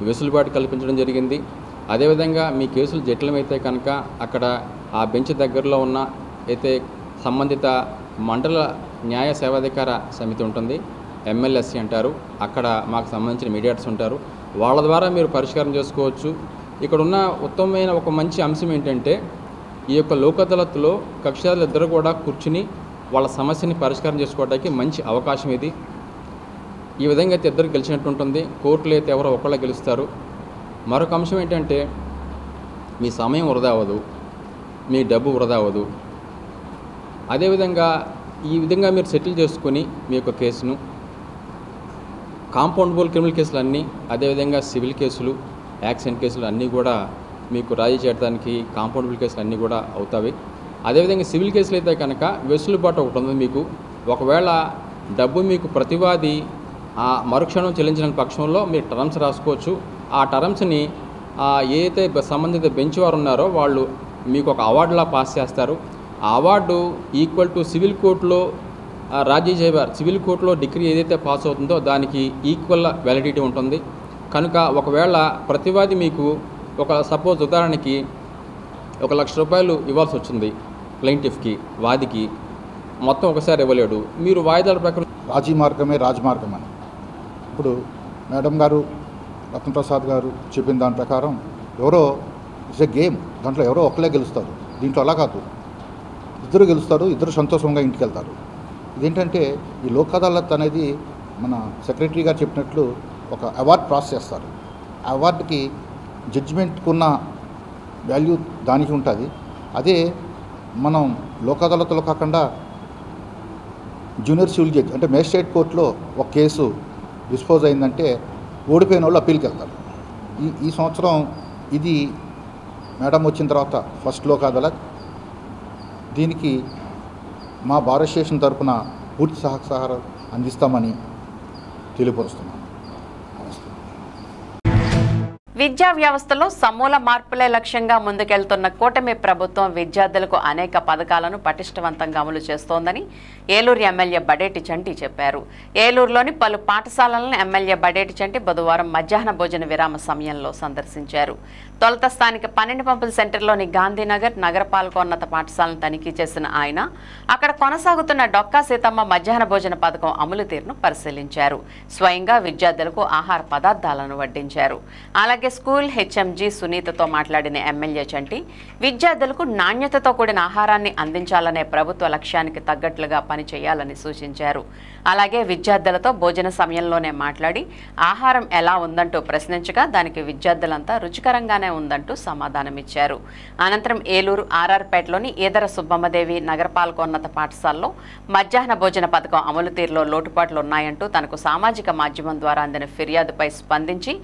వెసులుబాటు కల్పించడం జరిగింది. అదేవిధంగా మీ కేసులు జటిలమైతే కనుక అక్కడ ఆ బెంచ్ దగ్గరలో ఉన్న అయితే సంబంధిత మండల న్యాయ సేవాధికార సమితి ఉంటుంది, MLSC అంటారు. అక్కడ మాకు సంబంధించిన మీడియేటర్స్ ఉంటారు. వాళ్ళ ద్వారా మీరు పరిష్కారం చేసుకోవచ్చు. ఇక్కడ ఉన్న ఉత్తమమైన ఒక మంచి అంశం ఏంటంటే ఈ యొక్క లోక్ అదాలత్లో కక్షిదారులు ఇద్దరు కూడా కూర్చుని వాళ్ళ సమస్యని పరిష్కారం చేసుకోవడానికి మంచి అవకాశం ఇది. ఈ విధంగా అయితే ఇద్దరు గెలిచినట్టు ఉంటుంది. కోర్టులో అయితే ఎవరో ఒకళ్ళే గెలుస్తారు. మరొక అంశం ఏంటంటే మీ సమయం వృధా అవ్వదు, మీ డబ్బు వృధా అవ్వదు. అదేవిధంగా ఈ విధంగా మీరు సెటిల్ చేసుకొని మీ యొక్క కేసును కాంపౌండబుల్ క్రిమినల్ కేసులు అన్నీ, అదేవిధంగా సివిల్ కేసులు, యాక్సిడెంట్ కేసులు అన్నీ కూడా మీకు రాజీ చేయడానికి కాంపౌండబుల్ కేసులు అన్నీ కూడా అవుతాయి. అదేవిధంగా సివిల్ కేసులు అయితే కనుక వెసులుబాటు ఒకటి ఉంది మీకు. ఒకవేళ డబ్బు మీకు ప్రతివాది ఆ మరుక్షణం చెల్లించిన పక్షంలో మీరు టర్మ్స్ రాసుకోవచ్చు. ఆ టర్మ్స్ని ఏదైతే సంబంధిత బెంచ్ వారు ఉన్నారో వాళ్ళు మీకు ఒక అవార్డులా పాస్ చేస్తారు. ఆ అవార్డు ఈక్వల్ టు సివిల్ కోర్టులో రాజీ చేయవారు సివిల్ కోర్టులో డిగ్రీ ఏదైతే పాస్ అవుతుందో దానికి ఈక్వల్ వ్యాలిడిటీ ఉంటుంది. కనుక ఒకవేళ ప్రతివాది మీకు ఒక సపోజ్ ఉదాహరణకి 1,00,000 రూపాయలు ఇవ్వాల్సి వచ్చింది ప్లెయింటిఫ్కి, వాదికి, మొత్తం ఒకసారి ఇవ్వలేడు. మీరు వాయిదాల ప్రకారం రాజీ మార్గమే రాజమార్గం అని ఇప్పుడు మేడం గారు రత్నప్రసాద్ గారు చెప్పిన దాని ప్రకారం ఎవరో ఇట్స్ ఎ గేమ్, దాంట్లో ఎవరో ఒకళ్ళే గెలుస్తారు. దీంట్లో అలా కాదు, ఇద్దరు గెలుస్తారు, ఇద్దరు సంతోషంగా ఇంటికి వెళ్తారు. ఇదేంటంటే ఈ లోక్ అదాలత్ అనేది మన సెక్రటరీ గారు చెప్పినట్లు ఒక అవార్డ్ ప్రాసెస్ చేస్తారు. ఆ అవార్డుకి జడ్జిమెంట్కున్న వాల్యూ దానికి ఉంటుంది. అదే మనం లోక్ అదాలత్లో కాకుండా జూనియర్ సివిల్ జడ్జ్ అంటే మేజిస్ట్రేట్ కోర్టులో ఒక కేసు డిస్పోజ్ అయిందంటే ఓడిపోయిన వాళ్ళు అప్పీల్కి వెళ్తారు. ఈ సంవత్సరం ఇది మేడం వచ్చిన తర్వాత ఫస్ట్ లోక్ అదాలత్. దీనికి మా బార్ అసోసియేషన్ తరఫున పూర్తి సహకారం అందిస్తామని తెలియపరుస్తున్నాను. విద్యా వ్యవస్థలో సమూల మార్పులే లక్ష్యంగా ముందుకెళ్తున్న కూటమి ప్రభుత్వం విద్యార్థులకు అనేక పథకాలను పటిష్టవంతంగా అమలు చేస్తోందని ఏలూరు ఎమ్మెల్యే బడేటి చంటి చెప్పారు. ఏలూరులోని పలు పాఠశాలలను ఎమ్మెల్యే బడేటి చంటి బుధవారం మధ్యాహ్న భోజన విరామ సమయంలో సందర్శించారు. తొలుత స్థానిక 12 పంపుల సెంటర్లోని గాంధీనగర్ నగరపాలకోన్నత పాఠశాలను తనిఖీ చేసిన ఆయన అక్కడ కొనసాగుతున్న డొక్కా సీతమ్మ మధ్యాహ్న భోజన పథకం అమలు తీరును పరిశీలించారు. స్వయంగా విద్యార్థులకు ఆహార పదార్థాలను వడ్డించారు. అలాగే అలాగే స్కూల్ హెచ్ఎంజీ సునీతతో మాట్లాడిన ఎమ్మెల్యే చంటి విద్యార్థులకు నాణ్యతతో కూడిన ఆహారాన్ని అందించాలనే ప్రభుత్వ లక్ష్యానికి తగ్గట్లుగా పనిచేయాలని సూచించారు. అలాగే విద్యార్థులతో భోజన సమయంలోనే మాట్లాడి ఆహారం ఎలా ఉందంటూ ప్రశ్నించగా దానికి విద్యార్థులంతా రుచికరంగానే ఉందంటూ సమాధానమిచ్చారు. అనంతరం ఏలూరు ఆర్ఆర్పేటలోని ఈదర సుబ్బమ్మదేవి నగరపాలకోన్నత పాఠశాలలో మధ్యాహ్న భోజన పథకం అమలు తీరులో లోటుపాట్లు ఉన్నాయంటూ తనకు సామాజిక మాధ్యమం ద్వారా అందిన ఫిర్యాదుపై స్పందించి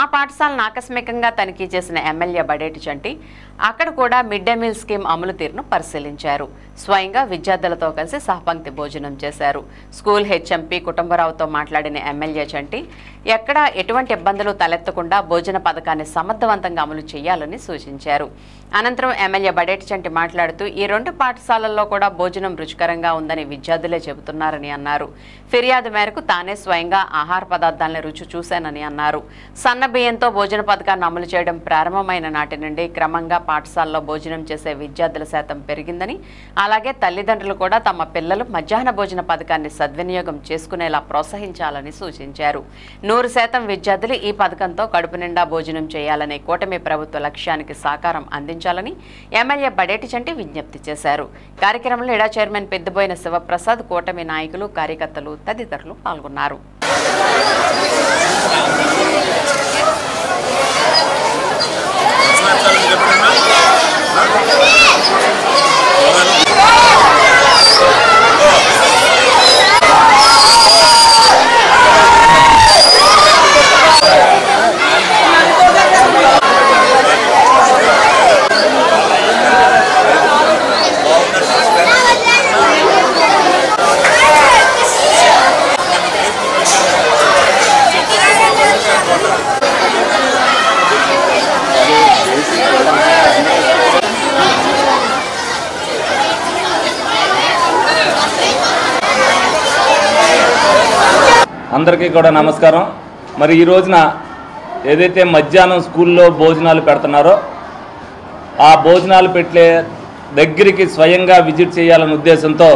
ఆ పాఠశాలను ఆకస్మికంగా తనిఖీ చేసిన ఎమ్మెల్యే బడేటి చంటి అక్కడ కూడా మిడ్ డే మీల్ స్కీమ్ అమలు తీరును పరిశీలించారు. స్వయంగా విద్యార్థులతో కలిసి సహపంక్తి భోజనం చేశారు. స్కూల్ హెచ్ఎంపీ కుటుంబరావుతో మాట్లాడిన ఎమ్మెల్యే చంటి ఎక్కడా ఎటువంటి ఇబ్బందులు తలెత్తకుండా భోజన పథకాన్ని సమర్థవంతంగా అమలు చేయాలని సూచించారు. అనంతరం ఎమ్మెల్యే బడేటి చంటి మాట్లాడుతూ ఈ 2 పాఠశాలల్లో కూడా భోజనం రుచికరంగా ఉందని విద్యార్థులే చెబుతున్నారని అన్నారు. ఫిర్యాదు మేరకు తానే స్వయంగా ఆహార పదార్థాలను రుచి చూశానని అన్నారు. సన్న బియ్యంతో భోజన పథకాన్ని అమలు చేయడం ప్రారంభమైన నాటి నుండి క్రమంగా పాఠశాలలో భోజనం చేసే విద్యార్థుల శాతం పెరిగిందని, అలాగే తల్లిదండ్రులు కూడా తమ పిల్లలు మధ్యాహ్న భోజన పథకాన్ని సద్వినియోగం చేసుకునేలా ప్రోత్సహించాలని సూచించారు. 100% విద్యార్థులు ఈ పథకంతో కడుపు నిండా భోజనం చేయాలనే కూటమి ప్రభుత్వ లక్ష్యానికి సహకారం అందించాలని ఎమ్మెల్యే బడేటి చంటి విజ్ఞప్తి చేశారు. కార్యక్రమంలో ఇడా చైర్మన్ పెద్దబోయిన శివప్రసాద్, కూటమి నాయకులు, కార్యకర్తలు తదితరులు పాల్గొన్నారు. అందరికీ కూడా నమస్కారం. మరి ఈ రోజున ఏదైతే మధ్యాహ్నం స్కూల్లో భోజనాలు పెడుతున్నారో ఆ భోజనాలు పెట్టే దగ్గరికి స్వయంగా విజిట్ చేయాలనే ఉద్దేశంతో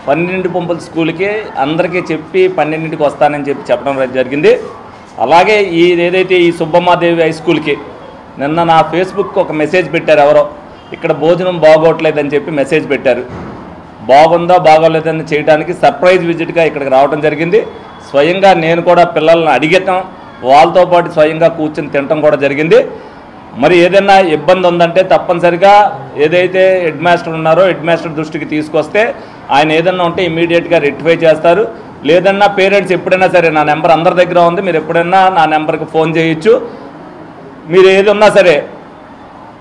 12 పంపుల స్కూల్కి అందరికీ చెప్పి 12ంటికి వస్తానని చెప్పడం జరిగింది. అలాగే ఏదైతే ఈ సుబ్బమ్మాదేవి హై స్కూల్కి నిన్న నా ఫేస్బుక్ ఒక మెసేజ్ పెట్టారు. ఎవరో ఇక్కడ భోజనం బాగోట్లేదని చెప్పి మెసేజ్ పెట్టారు. బాగుందా బాగోలేదని చేయడానికి సర్ప్రైజ్ విజిట్గా ఇక్కడికి రావడం జరిగింది. స్వయంగా నేను కూడా పిల్లల్ని అడిగటం, వాళ్ళతో పాటు స్వయంగా కూర్చొని తినటం కూడా జరిగింది. మరి ఏదైనా ఇబ్బంది ఉందంటే తప్పనిసరిగా ఏదైతే హెడ్ మాస్టర్ ఉన్నారో హెడ్ మాస్టర్ దృష్టికి తీసుకొస్తే ఆయన ఏదన్నా ఉంటే ఇమీడియట్గా రెక్టిఫై చేస్తారు. లేదన్నా పేరెంట్స్ ఎప్పుడైనా సరే నా నెంబర్ అందరి దగ్గర ఉంది, మీరు ఎప్పుడైనా నా నెంబర్కి ఫోన్ చేయొచ్చు. మీరు ఏదన్నా సరే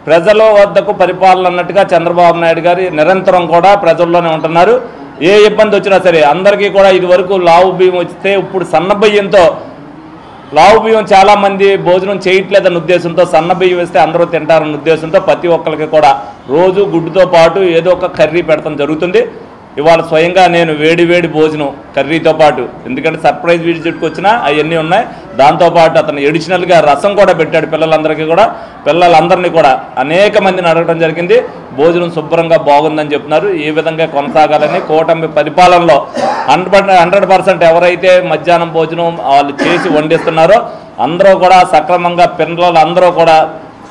ప్రజల వద్దకు పరిపాలన అన్నట్టుగా చంద్రబాబు నాయుడు గారు నిరంతరం కూడా ప్రజల్లోనే ఉంటున్నారు. ఏ ఇబ్బంది వచ్చినా సరే అందరికీ కూడా ఇదివరకు లావు బియ్యం వస్తే ఇప్పుడు సన్న బియ్యంతో, లావు బియ్యం చాలామంది భోజనం చేయట్లేదన్న ఉద్దేశంతో సన్న బియ్యం వేస్తే అందరూ తింటారన్న ఉద్దేశంతో ప్రతి ఒక్కరికి కూడా రోజు గుడ్డుతో పాటు ఏదో ఒక కర్రీ పెడతాం జరుగుతుంది. ఇవాళ స్వయంగా నేను వేడి వేడి భోజనం కర్రీతో పాటు, ఎందుకంటే సర్ప్రైజ్ విజిట్కి వచ్చినా అవన్నీ ఉన్నాయి. దాంతోపాటు అతను ఎడిషనల్గా రసం కూడా పెట్టాడు పిల్లలందరికీ కూడా. పిల్లలందరినీ కూడా అనేక మందిని అడగడం జరిగింది. భోజనం శుభ్రంగా బాగుందని చెప్తున్నారు. ఈ విధంగా కొనసాగాలని కూటమి పరిపాలనలో 100% ఎవరైతే మధ్యాహ్నం భోజనం వాళ్ళు చేసి వండిస్తున్నారో అందరూ కూడా సక్రమంగా పిల్లలందరూ కూడా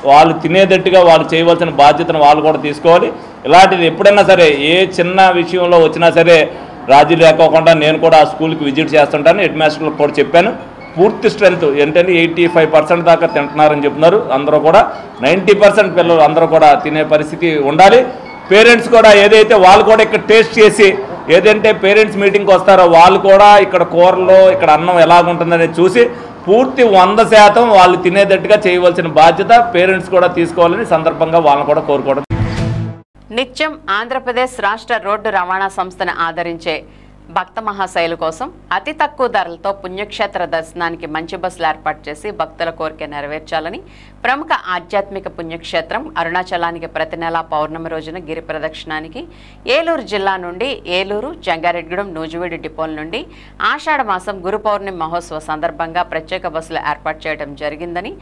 వాళ్ళు తినేటట్టుగా వాళ్ళు చేయవలసిన బాధ్యతను వాళ్ళు కూడా తీసుకోవాలి. ఇలాంటిది ఎప్పుడైనా సరే ఏ చిన్న విషయంలో వచ్చినా సరే రాజీ లేకోకుండా నేను కూడా ఆ స్కూల్కి విజిట్ చేస్తుంటాను. హెడ్ మాస్టర్లకు కూడా చెప్పాను. పూర్తి స్ట్రెంత్ ఏంటంటే 85% దాకా తింటున్నారని చెప్తున్నారు. అందరూ కూడా 90% పిల్లలు అందరూ కూడా తినే పరిస్థితి ఉండాలి. పేరెంట్స్ కూడా ఏదైతే వాళ్ళు కూడా ఇక్కడ టేస్ట్ చేసి ఏదంటే పేరెంట్స్ మీటింగ్కి వస్తారో వాళ్ళు కూడా ఇక్కడ కూరలో ఇక్కడ అన్నం ఎలాగుంటుందని చూసి పూర్తి 100% వాళ్ళు తినేటట్టుగా చేయవలసిన బాధ్యత పేరెంట్స్ కూడా తీసుకోవాలని సందర్భంగా వాళ్ళని కూడా కోరుకోవడం. నిత్యం ఆంధ్రప్రదేశ్ రాష్ట్ర రోడ్డు రవాణా సంస్థను ఆదరించే భక్త మహాశైలు కోసం అతి తక్కువ ధరలతో పుణ్యక్షేత్ర దర్శనానికి మంచి బస్సులు ఏర్పాటు చేసి భక్తుల కోరిక నెరవేర్చాలని ప్రముఖ ఆధ్యాత్మిక పుణ్యక్షేత్రం అరుణాచలానికి ప్రతి నెలా పౌర్ణమి రోజున గిరి ప్రదక్షిణానికి ఏలూరు జిల్లా నుండి ఏలూరు, జంగారెడ్డిగూడెం, నూజివీడు డిపోల నుండి ఆషాఢ మాసం గురు పౌర్ణమి మహోత్సవ సందర్భంగా ప్రత్యేక బస్సులు ఏర్పాటు చేయడం జరిగిందని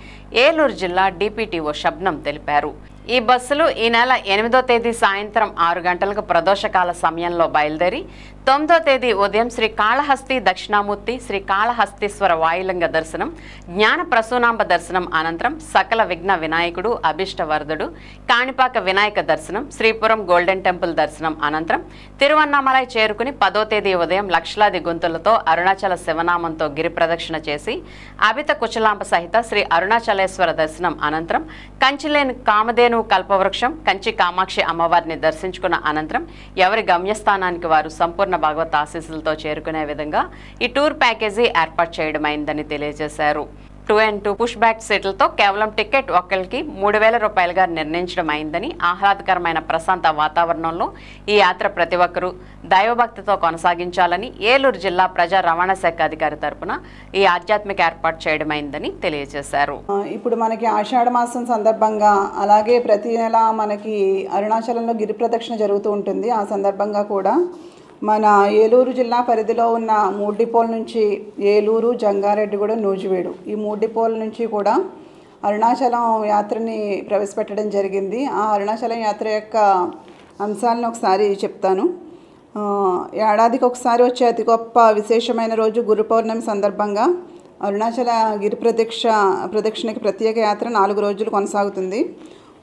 ఏలూరు జిల్లా డిపిటిఓ షబ్నం తెలిపారు. ఈ బస్సులు ఈ నెల 8వ తేదీ సాయంత్రం 6 గంటలకు ప్రదోషకాల సమయంలో బయలుదేరి 9వ తేదీ ఉదయం శ్రీ కాళహస్తి దక్షిణామూర్తి శ్రీ కాళహస్తీశ్వర వాయులింగ దర్శనం, జ్ఞాన ప్రసూనాంబ దర్శనం అనంతరం సకల విఘ్న వినాయకుడు అభిష్టవరదుడు కాణిపాక వినాయక దర్శనం, శ్రీపురం గోల్డెన్ టెంపుల్ దర్శనం అనంతరం తిరువన్నామలై చేరుకుని 10వ తేదీ ఉదయం లక్షలాది గొంతులతో అరుణాచల శివనామంతో గిరి ప్రదక్షిణ చేసి అభిత కుచలాంబ సహిత శ్రీ అరుణాచలేశ్వర దర్శనం అనంతరం కంచిలేని కామధేను కల్పవృక్షం కంచి కామాక్షి అమ్మవారిని దర్శించుకున్న అనంతరం ఎవరి గమ్యస్థానానికి వారు సంపూర్ణ భగవత్ ఆశీస్సులతో చేరుకునే విధంగా ఈ టూర్ ప్యాకేజీ ఏర్పాటు చేయడమైందని తెలియజేశారు. 2 పుష్ బ్యాక్ సీట్లతో కేవలం టికెట్ ఒక్కరికి 3,000 రూపాయలుగా నిర్ణయించడం అయిందని, ఆహ్లాదకరమైన ప్రశాంత వాతావరణంలో ఈ యాత్ర ప్రతి ఒక్కరూ దైవభక్తితో కొనసాగించాలని ఏలూరు జిల్లా ప్రజా రవాణా శాఖ అధికారి తరపున ఈ ఆధ్యాత్మిక ఏర్పాటు చేయడమైందని తెలియజేశారు. ఇప్పుడు మనకి ఆషాఢ మాసం సందర్భంగా అలాగే ప్రతి నెల మనకి అరుణాచలంలో గిరి ప్రదక్షిణ జరుగుతూ ఉంటుంది. ఆ సందర్భంగా కూడా మన ఏలూరు జిల్లా పరిధిలో ఉన్న 3 డిపోల నుంచి ఏలూరు, జంగారెడ్డిగూడెం, నూజివీడు ఈ 3 డిపోల నుంచి కూడా అరుణాచలం యాత్రని ప్రవేశపెట్టడం జరిగింది. ఆ అరుణాచలం యాత్ర యొక్క అంశాలను ఒకసారి చెప్తాను. ఏడాదికి ఒకసారి వచ్చే అతి గొప్ప విశేషమైన రోజు గురు పౌర్ణమి సందర్భంగా అరుణాచల గిరి ప్రదక్షిణకి ప్రత్యేక యాత్ర 4 రోజులు కొనసాగుతుంది.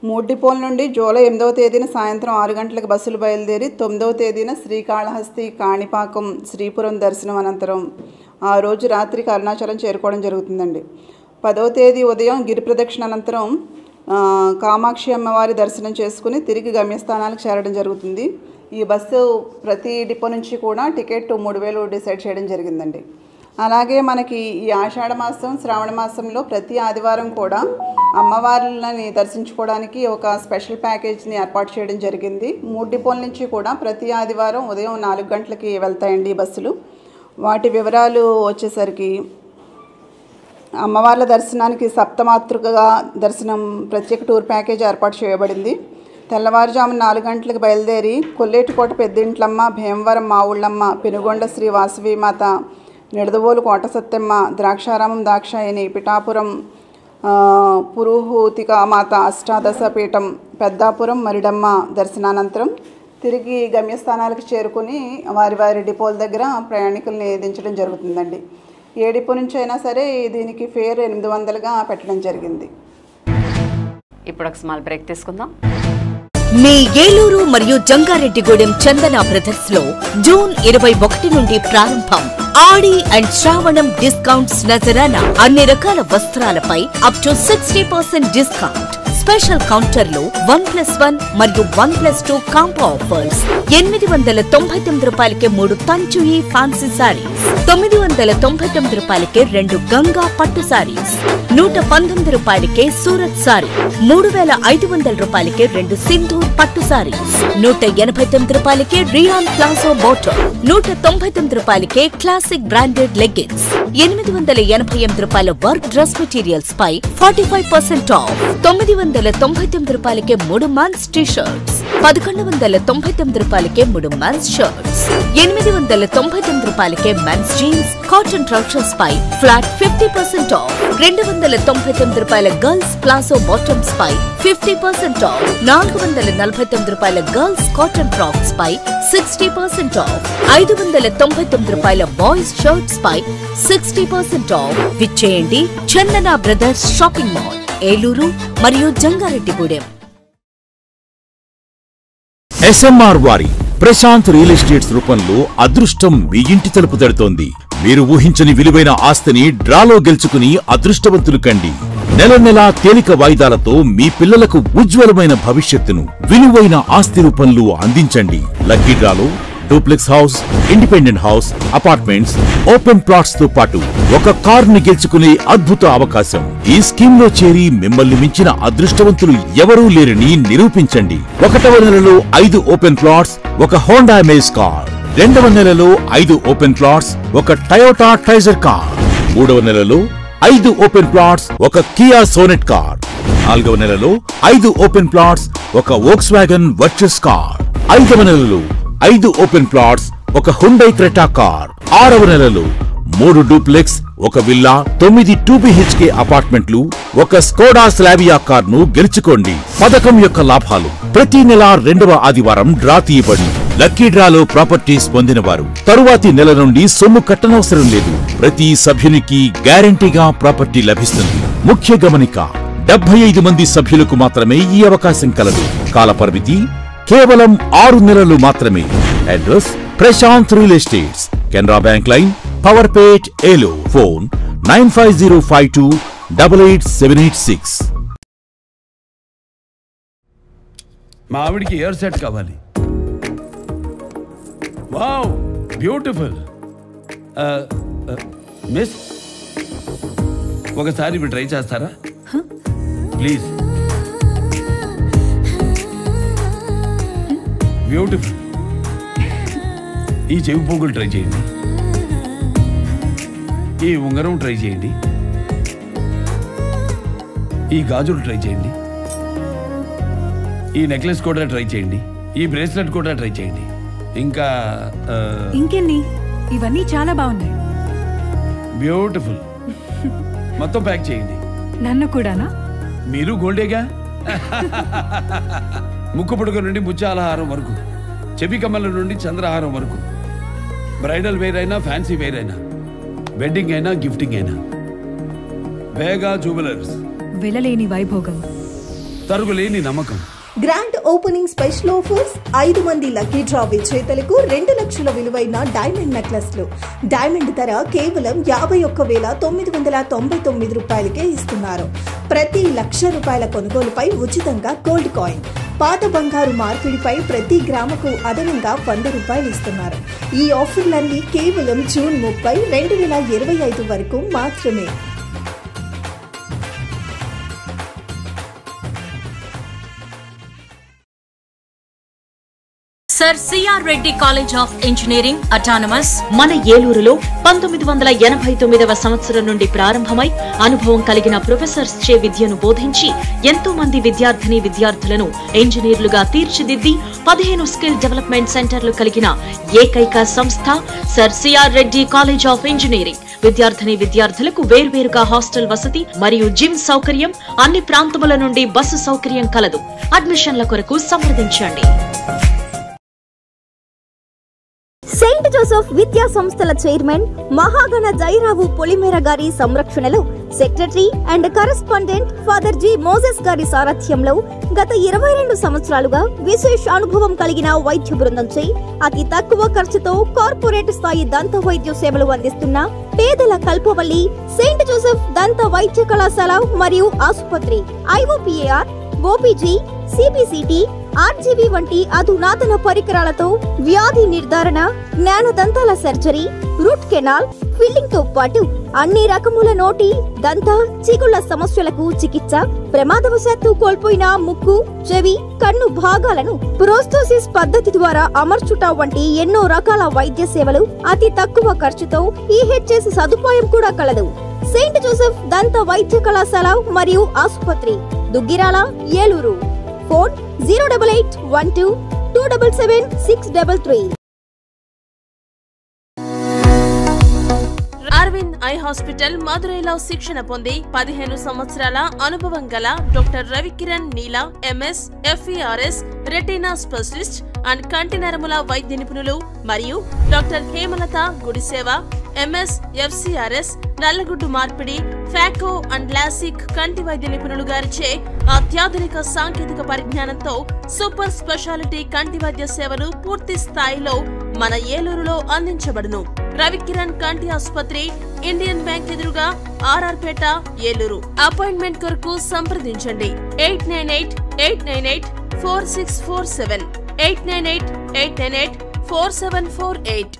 3 డిపోల నుండి జూలై 8వ తేదీన సాయంత్రం 6 గంటలకు బస్సులు బయలుదేరి 9వ తేదీన శ్రీకాళహస్తి, కాణిపాకం, శ్రీపురం దర్శనం అనంతరం ఆ రోజు రాత్రికి అరుణాచలం చేరుకోవడం జరుగుతుందండి. 10వ తేదీ ఉదయం గిరి ప్రదక్షిణ అనంతరం కామాక్షి అమ్మవారి దర్శనం చేసుకుని తిరిగి గమ్యస్థానాలకు చేరడం జరుగుతుంది. ఈ బస్సు ప్రతి డిపో నుంచి కూడా టికెట్ 3,000 డిసైడ్ చేయడం జరిగిందండి. అలాగే మనకి ఈ ఆషాఢ మాసం, శ్రావణ మాసంలో ప్రతి ఆదివారం కూడా అమ్మవార్లని దర్శించుకోవడానికి ఒక స్పెషల్ ప్యాకేజ్ని ఏర్పాటు చేయడం జరిగింది. 3 డిపోల నుంచి కూడా ప్రతి ఆదివారం ఉదయం 4 గంటలకి వెళ్తాయండి బస్సులు. వాటి వివరాలు వచ్చేసరికి అమ్మవార్ల దర్శనానికి సప్తమాతృకగా దర్శనం ప్రత్యేక టూర్ ప్యాకేజ్ ఏర్పాటు చేయబడింది. తెల్లవారుజామున 4 గంటలకు బయలుదేరి కొల్లేటికోట పెద్దింట్లమ్మ, భీమవరం మావుళ్ళమ్మ, పెనుగొండ శ్రీ వాసవీమాత, నిడదవోలు కోట సత్తెమ్మ, ద్రాక్షారామం దాక్షాయని, పిఠాపురం పురుహూతిక మాత అష్టాదశ పీఠం, పెద్దాపురం మరిడమ్మ దర్శనానంతరం తిరిగి గమ్యస్థానాలకు చేరుకుని వారి వారి డిపోల దగ్గర ప్రయాణికుల్ని దించడం జరుగుతుందండి. ఏ డిపో నుంచి అయినా సరే దీనికి ఫేర్ 800గా పెట్టడం జరిగింది. ఇప్పుడు ఒక స్మాల్ బ్రేక్ తీసుకుందాం. మీ ఏలూరు మరియు జంగారెడ్డిగూడెం చందన బ్రదర్స్ లో జూన్ 21 నుండి ప్రారంభం ఆడి అండ్ శ్రావణం డిస్కౌంట్స్ నజరానా. అన్ని రకాల వస్త్రాలపై అప్ టు 60% డిస్కౌంట్. స్పెషల్ కౌంటర్లో 1+1 మరియు 1+2 కాంబో ఆఫర్స్. 899 రూపాయలకే 3 తంచుయి ఫ్యాన్సీ సారీస్, 999 రూపాయలకే 2 గంగా పట్టు సారీస్, 119 రూపాయలకే సూరత్ సారీ, 3,500 రూపాయలకే 2 సింధూర్ పట్టు సారీస్, 189 రూపాయలకే రియాన్ ప్లాజో బాటమ్, 199 రూపాయలకే క్లాసిక్ బ్రాండెడ్ లెగ్గిన్స్, 888 రూపాయల వర్క్ డ్రెస్ మెటీరియల్స్ పై 45% ఆఫ్, 999 రూపాయలకే 3 మెన్స్ టీ షర్ట్స్, 1199 రూపాయలకే 3 మెన్స్ షర్ట్స్, 899 రూపాయలకే మెన్స్ జీన్స్ కాటన్ ట్రౌజర్స్ పై ఫ్లాట్ 50% ఆఫ్, 299 రూపాయల గర్ల్స్ ప్లాజో బాటమ్స్ పై 50% ఆఫ్, 449 రూపాయల గర్ల్స్ కాటన్ ఫ్రాక్స్ పై 60% ఆఫ్, 599 రూపాయల బాయ్స్ షర్ట్స్ పై 60% ఆఫ్. విచ్చేయండి Chandana brothers shopping mall, Eluru మరియు జంగారెడ్డిగూడెం. ఎస్ఎంఆర్ వారి ప్రశాంత్ రియల్ ఎస్టేట్స్ రూపంలో అదృష్టం మీ ఇంటి తలుపు తడుతోంది. మీరు ఊహించని విలువైన ఆస్తిని డ్రాలో గెలుచుకుని అదృష్టవంతులు కండి. నెల నెలా తేలిక వాయిదాలతో మీ పిల్లలకు ఉజ్వలమైన భవిష్యత్తును విలువైన ఆస్తి రూపంలో అందించండి. లక్కీ డ్రాలో duplex house, independent house, apartments, open plots తో పాటు ఒక కార్ ని గెలుచుకునే అద్భుత అవకాశం. ఈ స్కీమ్ లో చేరి మిమ్మల్ని మించిన అదృష్టవంతులు ఎవరూ లేరని నిరూపించండి. 1వ నెలలో 5 ఓపెన్ ప్లాట్స్, ఒక హోండా అమేజ్ కార్. 2వ నెలలో 5 ఓపెన్ ప్లాట్స్, ఒక టయోటా ట్రైజర్ కార్. 3వ నెలలో 5 ఓపెన్ ప్లాట్స్, ఒక కియా సోనెట్ కార్. 4వ నెలలో 5 ఓపెన్ ప్లాట్స్, ఒక వోక్స్వాగన్ వర్చస్ కార్. 5వ నెలలో 5 ఓపెన్ ప్లాట్స్, ఒక హుండై క్రెటా కార్. 6వ నెలలో 3 డూప్లెక్స్, ఒక విల్లా, 9 2BHK అపార్ట్మెంట్లు, ఒక స్కోడా స్లావియా కార్ ను గెలుచుకోండి. పథకం యొక్క లాభాలు ప్రతి నెల 2వ ఆదివారం డ్రా తీయబడి లక్కీ డ్రాలో ప్రాపర్టీస్ పొందినవారు తరువాతి నెల నుండి సొమ్ము కట్టనవసరం లేదు. ప్రతి సభ్యునికి గ్యారంటీగా ప్రాపర్టీ లభిస్తుంది. ముఖ్య గమనిక, 75 మంది సభ్యులకు మాత్రమే ఈ అవకాశం కలదు. కాల పరిమితి కేవలం 6 నెలలు మాత్రమే. Address Prashant real estates, Canara bank line, Powerpet, Eluru. Phone 9505288786. మా ఆవిడికి ఇయర్ సెట్ కావాలి. Wow, beautiful. మిస్, ఒకసారి ఇవి ట్రై చేస్తారా ప్లీజ్? బ్యూటిఫుల్. ఈ చెవి పోగులు ట్రై చేయండి, ఈ ఉంగరం ట్రై చేయండి, ఈ గాజులు ట్రై చేయండి, ఈ నెక్లెస్ కూడా ట్రై చేయండి, ఈ బ్రేస్లెట్ కూడా ట్రై చేయండి. ఇంకా ఇంకెన్ని? ఇవన్నీ చాలా బాగున్నాయి. బ్యూటిఫుల్. మొత్తం ప్యాక్ చేయండి. నన్ను కూడానా? మీరు గోల్డేగా. ముక్కు పుడక నుండి ముత్యాలహారం వరకు, చెవి కమ్మల నుండి చంద్రహారం వరకు, బ్రైడల్ వేర్ అయినా ఫ్యాన్సీ వేర్ అయినా, వెడ్డింగ్ అయినా గిఫ్టింగ్ అయినా, వేగా జ్యువెలర్స్. వెలలేని వైభోగం, తరుగులేని నమ్మకం. Grand opening special offers. 5 మంది లక్కీ డ్రా విజేతలకు 2 లక్షల విలువైన డైమండ్ నెక్లెస్లు. డైమండ్ ధర కేవలం 51,999 రూపాయలకే ఇస్తున్నారు. ప్రతి ₹1,00,000 కొనుగోలుపై ఉచితంగా గోల్డ్ కాయిన్. పాత బంగారు మార్పిడిపై ప్రతి గ్రాముకు అదనంగా ₹100 ఇస్తున్నారు. ఈ ఆఫర్లన్నీ కేవలం జూన్ 30, 2025 వరకు మాత్రమే. Sir CR Reddy college of engineering autonomous మన ఏలూరులో 1989వ సంవత్సరం నుండి ప్రారంభమై అనుభవం కలిగిన ప్రొఫెసర్స్ చే విద్యను బోధించి ఎంతో మంది విద్యార్థులను ఇంజనీర్లుగా తీర్చిదిద్ది 15 స్కిల్ డెవలప్మెంట్ సెంటర్లు కలిగిన ఏకైక సంస్థ sir CR Reddy college of engineering. విద్యార్థులకు వేర్వేరుగా హాస్టల్ వసతి మరియు జిమ్ సౌకర్యం, అన్ని ప్రాంతముల నుండి బస్సు సౌకర్యం కలదు. అడ్మిషన్ల కొరకు సంప్రదించండి. సెయింట్ జోసెఫ్ విద్యా సంస్థల చైర్మన్ మహాగణ జైరావు పొలిమేర గారి సంరక్షణలో secretary and correspondent father G Moses గారి సారథ్యంలో గత 22 సంవత్సరాలుగా విశేష అనుభవం కలిగిన వైద్య బృందంచే అతి తక్కువ ఖర్చుతో కార్పొరేట్ స్థాయి దంత వైద్య సేవలు అందిస్తున్న పేదల కల్పవల్లి సెయింట్ జోసెఫ్ దంత వైద్య కళాశాల మరియు ఆసుపత్రి IOPAR, OPG, CPCT, RGV వంటి అధునాతన పరికరాలతో వ్యాధి నిర్ధారణ, జ్ఞానదంతాల సర్జరీ, రూట్ కెనాల్, ఫిల్లింగ్ తో పాటు అన్ని రకముల నోటి, దంత, చిగుళ్ల సమస్యలకు చికిత్స, ప్రమాదవశాత్తు కోల్పోయిన ముక్కు, చెవి, కన్ను భాగాలను ప్రోస్తోసిస్ పద్ధతి ద్వారా అమర్చుట వంటి ఎన్నో రకాల వైద్య సేవలు అతి తక్కువ ఖర్చుతో EHS సదుపాయం కూడా కలదు. సెయింట్ జోసెఫ్ దంత వైద్య కళాశాల మరియు ఆసుపత్రి, Duggirala, Eluru. Phone 08812277633. Aravind eye hospital మదురైలో శిక్షణ పొంది 15 సంవత్సరాల అనుభవం గల doctor Ravikiran Neela MS, FERS, retina specialist and కంటి నరముల వైద్య నిపుణులు మరియు doctor Hemalatha Gudiseva MS, FCRS, నల్లగుడ్డు మార్పిడి, ఫాకో అండ్ లాసిక్ కంటి వైద్య నిపుణులు గారిచే అత్యాధునిక సాంకేతిక పరిజ్ఞానంతో సూపర్ స్పెషాలిటీ కంటి వైద్య సేవలు పూర్తి స్థాయిలో మన ఏలూరులో అందించబడును. రవికిరణ్ కంటి ఆసుపత్రి, ఇండియన్ బ్యాంక్ ఎదురుగా, RR పేట, ఏలూరు. అపాయింట్మెంట్ కొరకు సంప్రదించండి 898-898-4647, 898-898-4748.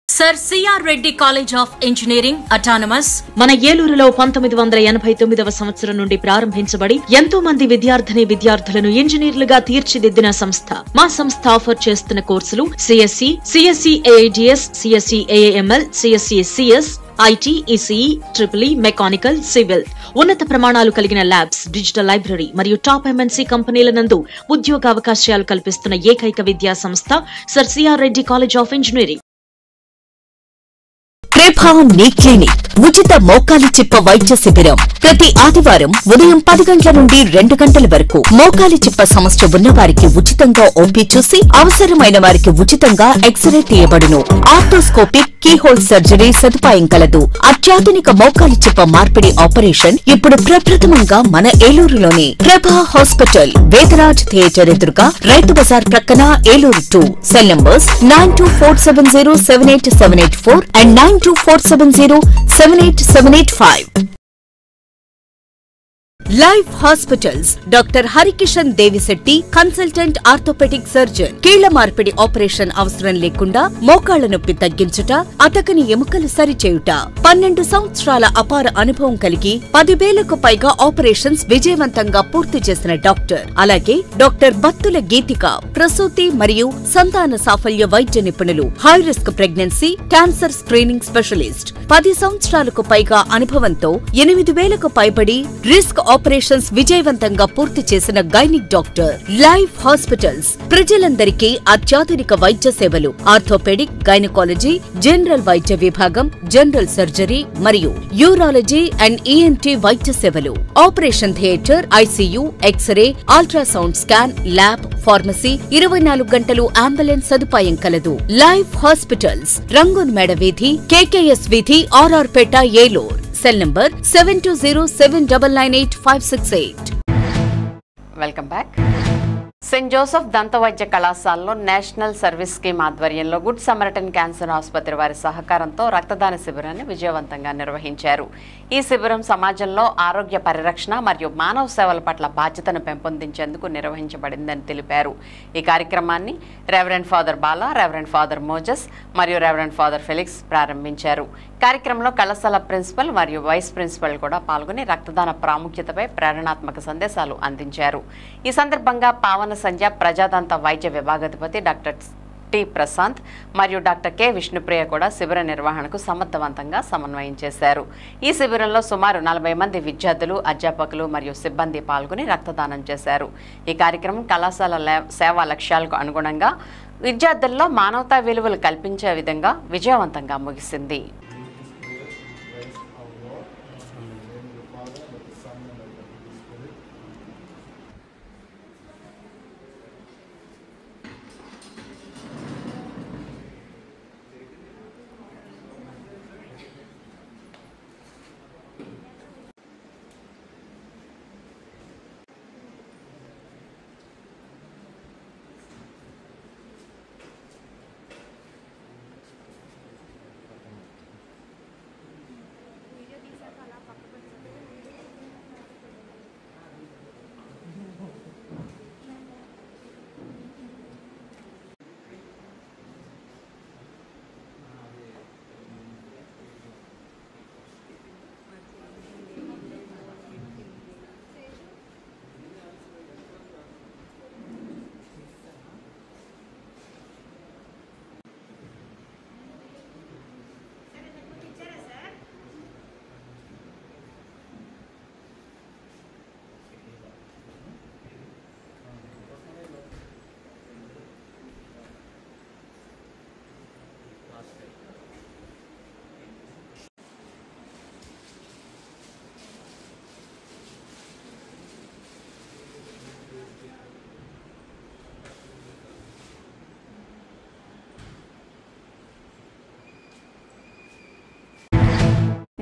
Sir CR Reddy college of engineering autonomous మన ఏలూరులో 1989వ సంవత్సరం నుండి ప్రారంభించబడి ఎంతో మంది విద్యార్థులను ఇంజనీర్లుగా తీర్చిదిద్దిన సంస్థ. మా సంస్థ ఆఫర్ చేస్తున్న కోర్సులు CSE, CSE AIDS, CSE AAML, CSE CS, IT, ECE, EEE, mechanical, civil. ఉన్నత ప్రమాణాలు కలిగిన ల్యాబ్స్, డిజిటల్ లైబ్రరీ మరియు టాప్ MNC కంపెనీల నందు ఉద్యోగావకాశాలు కల్పిస్తున్న ఏకైక విద్యా సంస్థ sir CR Reddy college of engineering. ప్రభా నీ క్లినిక్ ఉచిత మోకాలి చిప్ప వైద్య శిబిరం ప్రతి ఆదివారం ఉదయం 10 గంటల నుండి 2 గంటల వరకు. మోకాలి చిప్ప సమస్య ఉన్న వారికి ఉచితంగా ఓపీ చూసి అవసరమైన వారికి ఉచితంగా ఎక్స్రే తీయబడును. ఆర్థోస్కోపిక్ కీహోల్ సర్జరీ సదుపాయం కలదు. అత్యాధునిక మోకాలి చిప్ప మార్పిడి ఆపరేషన్ ఇప్పుడు ప్రప్రథమంగా మన ఏలూరులోనే. ప్రభా హాస్పిటల్, వేదరాజ్ థియేటర్ ఎదురుగా, రైతు బజార్ ప్రక్కన, Eluru 2. Cell numbers 9247078784 and 9247078785. Life hospitals doctor Harikishan Devisetti, consultant orthopaedic surgeon. కీళ్ల మార్పిడి ఆపరేషన్ అవసరం లేకుండా మోకాళ్ల నొప్పి తగ్గించుట, అతకని ఎముకలు సరిచేయుట. 12 సంవత్సరాల అపార అనుభవం కలిగి 10,000కు పైగా ఆపరేషన్స్ విజయవంతంగా పూర్తి చేసిన డాక్టర్. అలాగే డాక్టర్ బత్తుల గీతిక, ప్రసూతి మరియు సంతాన సాఫల్య వైద్య నిపుణులు. High risk pregnancy, cancer screening specialist. 10 సంవత్సరాలకు పైగా అనుభవంతో 8,000కు పైబడి రిస్క్ ఆపరేషన్స్ విజయవంతంగా పూర్తి చేసిన గైనిక్ డాక్టర్. లైఫ్ హాస్పిటల్స్ ప్రజలందరికీ అత్యాధునిక వైద్య సేవలు. ఆర్థోపెడిక్, గైనకాలజీ, జనరల్ వైద్య విభాగం, జనరల్ సర్జరీ మరియు యూరాలజీ అండ్ ఈఎన్టీ వైద్య సేవలు. Operation theatre, ICU, x-ray, ultrasound scan, lab, pharmacy, 24 గంటలు అంబులెన్స్ సదుపాయం కలదు. లైఫ్ హాస్పిటల్స్, రంగూన్ మేడ వీధి, కేకేఎస్ వీధి, RR Peta, Eluru. Cell number 7207998568. Welcome back. Saint Joseph దంత వైద్య కళాశాలలో నేషనల్ సర్వీస్ స్కీమ్ ఆధ్వర్యంలో గుడ్ సమరటన్ క్యాన్సర్ ఆసుపత్రి వారి సహకారంతో రక్తదాన శిబిరాన్ని విజయవంతంగా నిర్వహించారు. ఈ శిబిరం సమాజంలో ఆరోగ్య పరిరక్షణ మరియు మానవ సేవల పట్ల బాధ్యతను పెంపొందించేందుకు నిర్వహించబడిందని తెలిపారు. ఈ కార్యక్రమాన్ని reverend father Bala, reverend father Moses మరియు రెవరెండ్ ఫాదర్ ఫెలిక్స్ ప్రారంభించారు. కార్యక్రమంలో కళాశాల ప్రిన్సిపల్ మరియు వైస్ ప్రిన్సిపల్ కూడా పాల్గొని రక్తదాన ప్రాముఖ్యతపై ప్రేరణాత్మక సందేశాలు అందించారు. ఈ సందర్భంగా పావన సంధ్య ప్రజాదంత వైద్య విభాగాధిపతి డాక్టర్ టి ప్రశాంత్ మరియు డాక్టర్ కె విష్ణుప్రియ కూడా శిబిర నిర్వహణకు సమర్థవంతంగా సమన్వయం చేశారు. ఈ శిబిరంలో సుమారు 40 మంది విద్యార్థులు, అధ్యాపకులు మరియు సిబ్బంది పాల్గొని రక్తదానం చేశారు. ఈ కార్యక్రమం కళాశాల సేవా లక్ష్యాలకు అనుగుణంగా విద్యార్థుల్లో మానవతా విలువలు కల్పించే విధంగా విజయవంతంగా ముగిసింది.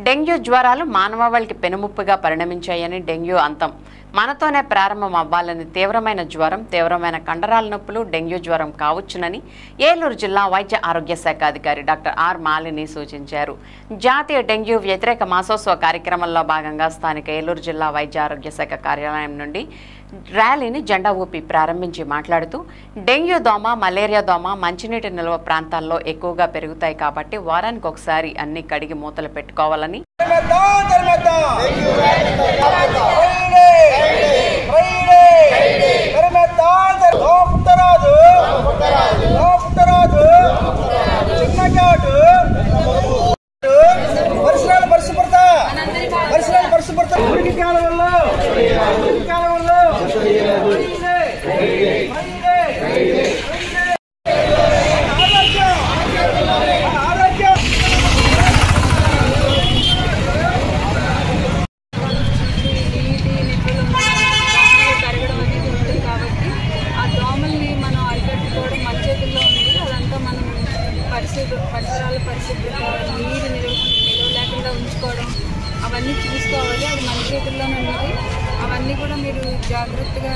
డెంగ్యూ జ్వరాలు మానవాళికి పెనుముప్పుగా పరిణమించాయని, డెంగ్యూ అంతం మనతోనే ప్రారంభం అవ్వాలని, తీవ్రమైన జ్వరం, తీవ్రమైన కండరాల నొప్పులు డెంగ్యూ జ్వరం కావచ్చునని ఏలూరు జిల్లా వైద్య ఆరోగ్య శాఖ అధికారి డాక్టర్ ఆర్ మాలిని సూచించారు. జాతీయ డెంగ్యూ వ్యతిరేక మాసోత్సవ కార్యక్రమంలో భాగంగా స్థానిక ఏలూరు జిల్లా వైద్య ఆరోగ్య శాఖ కార్యాలయం నుండి ర్యాలీని జెండా ఊపి ప్రారంభించి మాట్లాడుతూ, డెంగ్యూ దోమ, మలేరియా దోమ మంచినీటి నిల్వ ప్రాంతాల్లో ఎక్కువగా పెరుగుతాయి కాబట్టి వారానికి ఒకసారి అన్ని కడిగి మూతలు పెట్టుకోవాలని, చేతుల్లోనే ఉన్నది. అవన్నీ కూడా మీరు జాగ్రత్తగా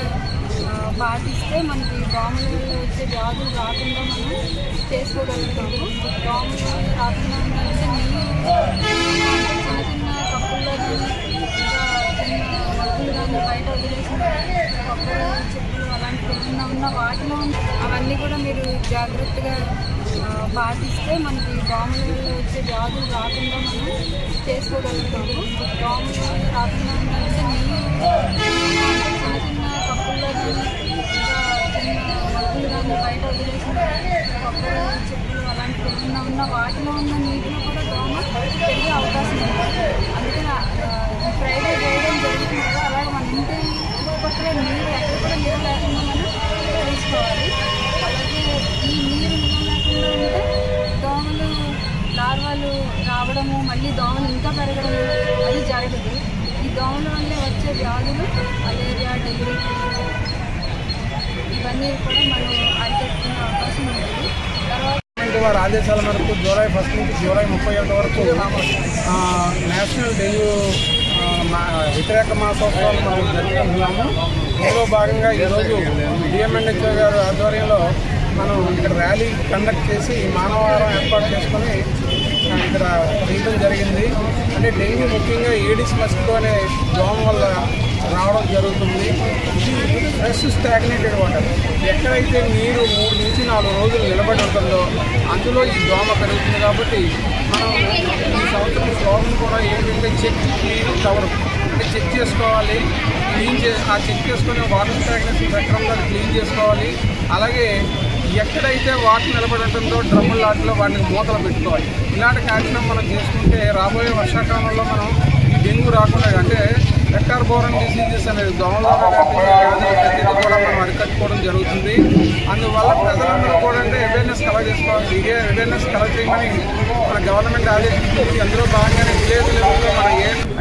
పాటిస్తే మనకి దోమల వల్ల వచ్చే వ్యాధులు రాకుండా మనం చేసుకోగలుగుతాము. దోమల వల్ల రాకుండా ఉండాలంటే నీరు చిన్న చిన్న కప్పుల్లో కానీ ఇంకా చిన్న మగ్గులు కానీ బయట వదిలేసిన కొబ్బరి చెట్లు అలాంటివి ఏమైనా ఉన్న వాటిలో అవన్నీ కూడా మీరు జాగ్రత్తగా పాటిస్తే మనకి దోమల వల్ల వచ్చే వ్యాధులు రాకుండా మనం చేసుకోగలుగుతాము. దోమల వల్ల రాకుండా ఉండాలంటే నీరు చిన్న చిన్న కప్పుల్లో కానీ ఇంకా చిన్న మగ్గులు కానీ బయట వదిలేసిన కొబ్బరి చెట్లు అలాంటివి ఏమైనా ఉన్న వాటిలో ఉన్న నీటిలో కూడా దోమ పెరిగే అవకాశం ఉంది. అందుకని ఫ్రైడే చేయడం జరుగుతుంది కదా, అలాగే మన ఇంటి చుట్టుపక్కల నీరు ఎక్కడ కూడా నీరు లేకుండా మనం చూసుకోవాలి. అలాగే ఈ నీరు నిల్వ లేకుండా ఉంటే దోమలు లార్వాలు రావడము, మళ్ళీ దోమలు ఇంకా పెరగడము అది జరగదు. ఈ దోమల వల్లే వచ్చే వ్యాధులు మలేరియా, డెంగ్యూ ఇవన్నీ కూడా మనం అరికట్టుకునే అవకాశం ఉంటుంది. తర్వాత వారి ఆదేశాల మేరకు జూలై 1 నుంచి జూలై 31 వరకు నేషనల్ డెంగ్యూ వ్యతిరేక మాసోత్సవాలు మనం జరుపుకుంటున్నాము. ఇందులో భాగంగా ఈరోజు డిఎంఎన్హెచ్ఓ గారు ఆధ్వర్యంలో మనం ఇక్కడ ర్యాలీ కండక్ట్ చేసి మానవారం ఏర్పాటు చేసుకొని ఇక్కడ తీయడం జరిగింది. అంటే డెంగ్యూ ముఖ్యంగా ఏడిస్ మస్కిటో అనే దోమ వల్ల రావడం జరుగుతుంది. ఇది ఫ్రెష్ స్టాగ్నేటెడ్ వాటర్, ఎక్కడైతే నీరు 3 నుంచి 4 రోజులు నిలబడి ఉంటుందో అందులో ఈ దోమ పెరుగుతుంది. కాబట్టి మనం ఈ సంవత్సరం స్లోగన్ కూడా ఏంటంటే చెక్ క్లీన్ కవర్, అంటే చెక్ చేసుకోవాలి, క్లీన్ ఆ చెక్ చేసుకుని వాటర్ స్టాగ్నేషన్ పెట్టడంలో క్లీన్ చేసుకోవాలి. అలాగే ఎక్కడైతే వాటర్ నిలబడి ఉంటుందో డ్రమ్ముల లాట్లో వాటిని మూతలు పెట్టుకోవాలి. ఇలాంటి కార్యక్రమం మనం చేసుకుంటే రాబోయే వర్షాకాలంలో మనం ఈ డెంగ్యూ రాకుండా, అంటే వెక్టార్ బోరన్ డిసీజెస్ అనేది దోమల కూడా మనం అరికట్టుకోవడం జరుగుతుంది. అందువల్ల ప్రజలందరూ కూడా అంటే అవేర్నెస్ కలెక్ట్ చేసుకోవాలి. ఇదే అవేర్నెస్ కలెక్ట్ చేయమని మన గవర్నమెంట్ ఆదేశించింది. అందులో భాగంగానే విలేజ్ లెవెల్లో మన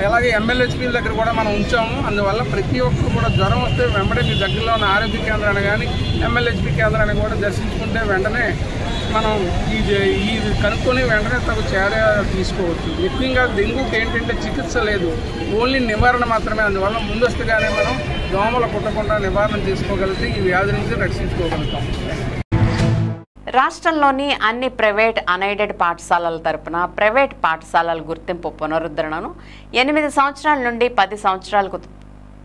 అలాగే ఎమ్మెల్యేస్పీల దగ్గర కూడా మనం ఉంచాము. అందువల్ల ప్రతి ఒక్కరు కూడా జ్వరం వస్తే వెంబడే మీ దగ్గరలో ఉన్న ఆరోగ్య కేంద్రాన్ని కానీ ఎమ్మెల్యేస్పీ కేంద్రాన్ని కూడా దర్శించుకుంటే వెంటనే మనం ఈ కనుక్కొని వెంటనే తగు చర్య తీసుకోవచ్చు. ముఖ్యంగా డెంగ్యూకి ఏంటంటే చికిత్స లేదు, ఓన్లీ నివారణ మాత్రమే. అందువల్ల ముందస్తుగానే మనం దోమలు కుట్టకుండా నివారణ చేసుకోగలిగితే ఈ వ్యాధి నుంచి రక్షించుకోగలుగుతాం. రాష్ట్రంలోని అన్ని ప్రైవేట్ అన్ఎయిడెడ్ పాఠశాలల తరపున ప్రైవేట్ పాఠశాలల గుర్తింపు పునరుద్ధరణను 8 సంవత్సరాల నుండి 10 సంవత్సరాలకు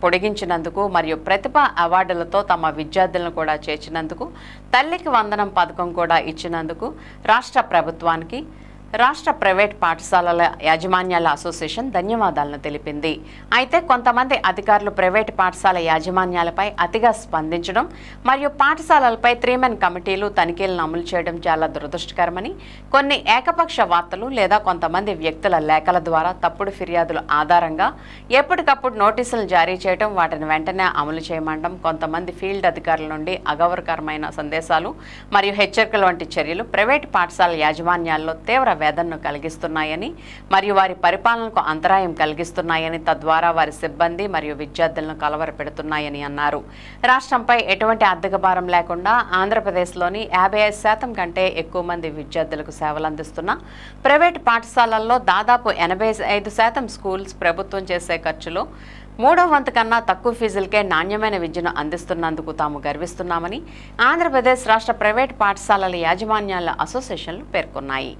పొడిగించినందుకు మరియు ప్రతిభ అవార్డులతో తమ విద్యార్థులను కూడా చేర్చినందుకు, తల్లికి వందనం పథకం కూడా ఇచ్చినందుకు రాష్ట్ర ప్రభుత్వానికి రాష్ట్ర ప్రైవేట్ పాఠశాలల యాజమాన్యాల అసోసియేషన్ ధన్యవాదాలను తెలిపింది. అయితే కొంతమంది అధికారులు ప్రైవేట్ పాఠశాల యాజమాన్యాలపై అతిగా స్పందించడం మరియు పాఠశాలలపై 3-మెన్ కమిటీలు తనిఖీలను అమలు చేయడం చాలా దురదృష్టకరమని, కొన్ని ఏకపక్ష వార్తలు లేదా కొంతమంది వ్యక్తుల లేఖల ద్వారా తప్పుడు ఫిర్యాదుల ఆధారంగా ఎప్పటికప్పుడు నోటీసులు జారీ చేయడం, వాటిని వెంటనే అమలు చేయమండం, కొంతమంది ఫీల్డ్ అధికారుల నుండి అగౌరవకరమైన సందేశాలు మరియు హెచ్చరికలు వంటి చర్యలు ప్రైవేట్ పాఠశాల యాజమాన్యాల్లో తీవ్ర వేదనను కలిగిస్తున్నాయని మరియు వారి పరిపాలనకు అంతరాయం కలిగిస్తున్నాయని, తద్వారా వారి సిబ్బంది మరియు విద్యార్థులను కలవరపెడుతున్నాయని అన్నారు. రాష్ట్రంపై ఎటువంటి ఆర్థిక భారం లేకుండా ఆంధ్రప్రదేశ్లోని 55% కంటే ఎక్కువ మంది విద్యార్థులకు సేవలు అందిస్తున్న ప్రైవేట్ పాఠశాలల్లో దాదాపు 85% స్కూల్స్ ప్రభుత్వం చేసే ఖర్చులో 3వ వంతు కన్నా తక్కువ ఫీజులకే నాణ్యమైన విద్యను అందిస్తున్నందుకు తాము గర్విస్తున్నామని ఆంధ్రప్రదేశ్ రాష్ట్ర ప్రైవేట్ పాఠశాలల యాజమాన్యాల అసోసియేషన్లు పేర్కొన్నాయి.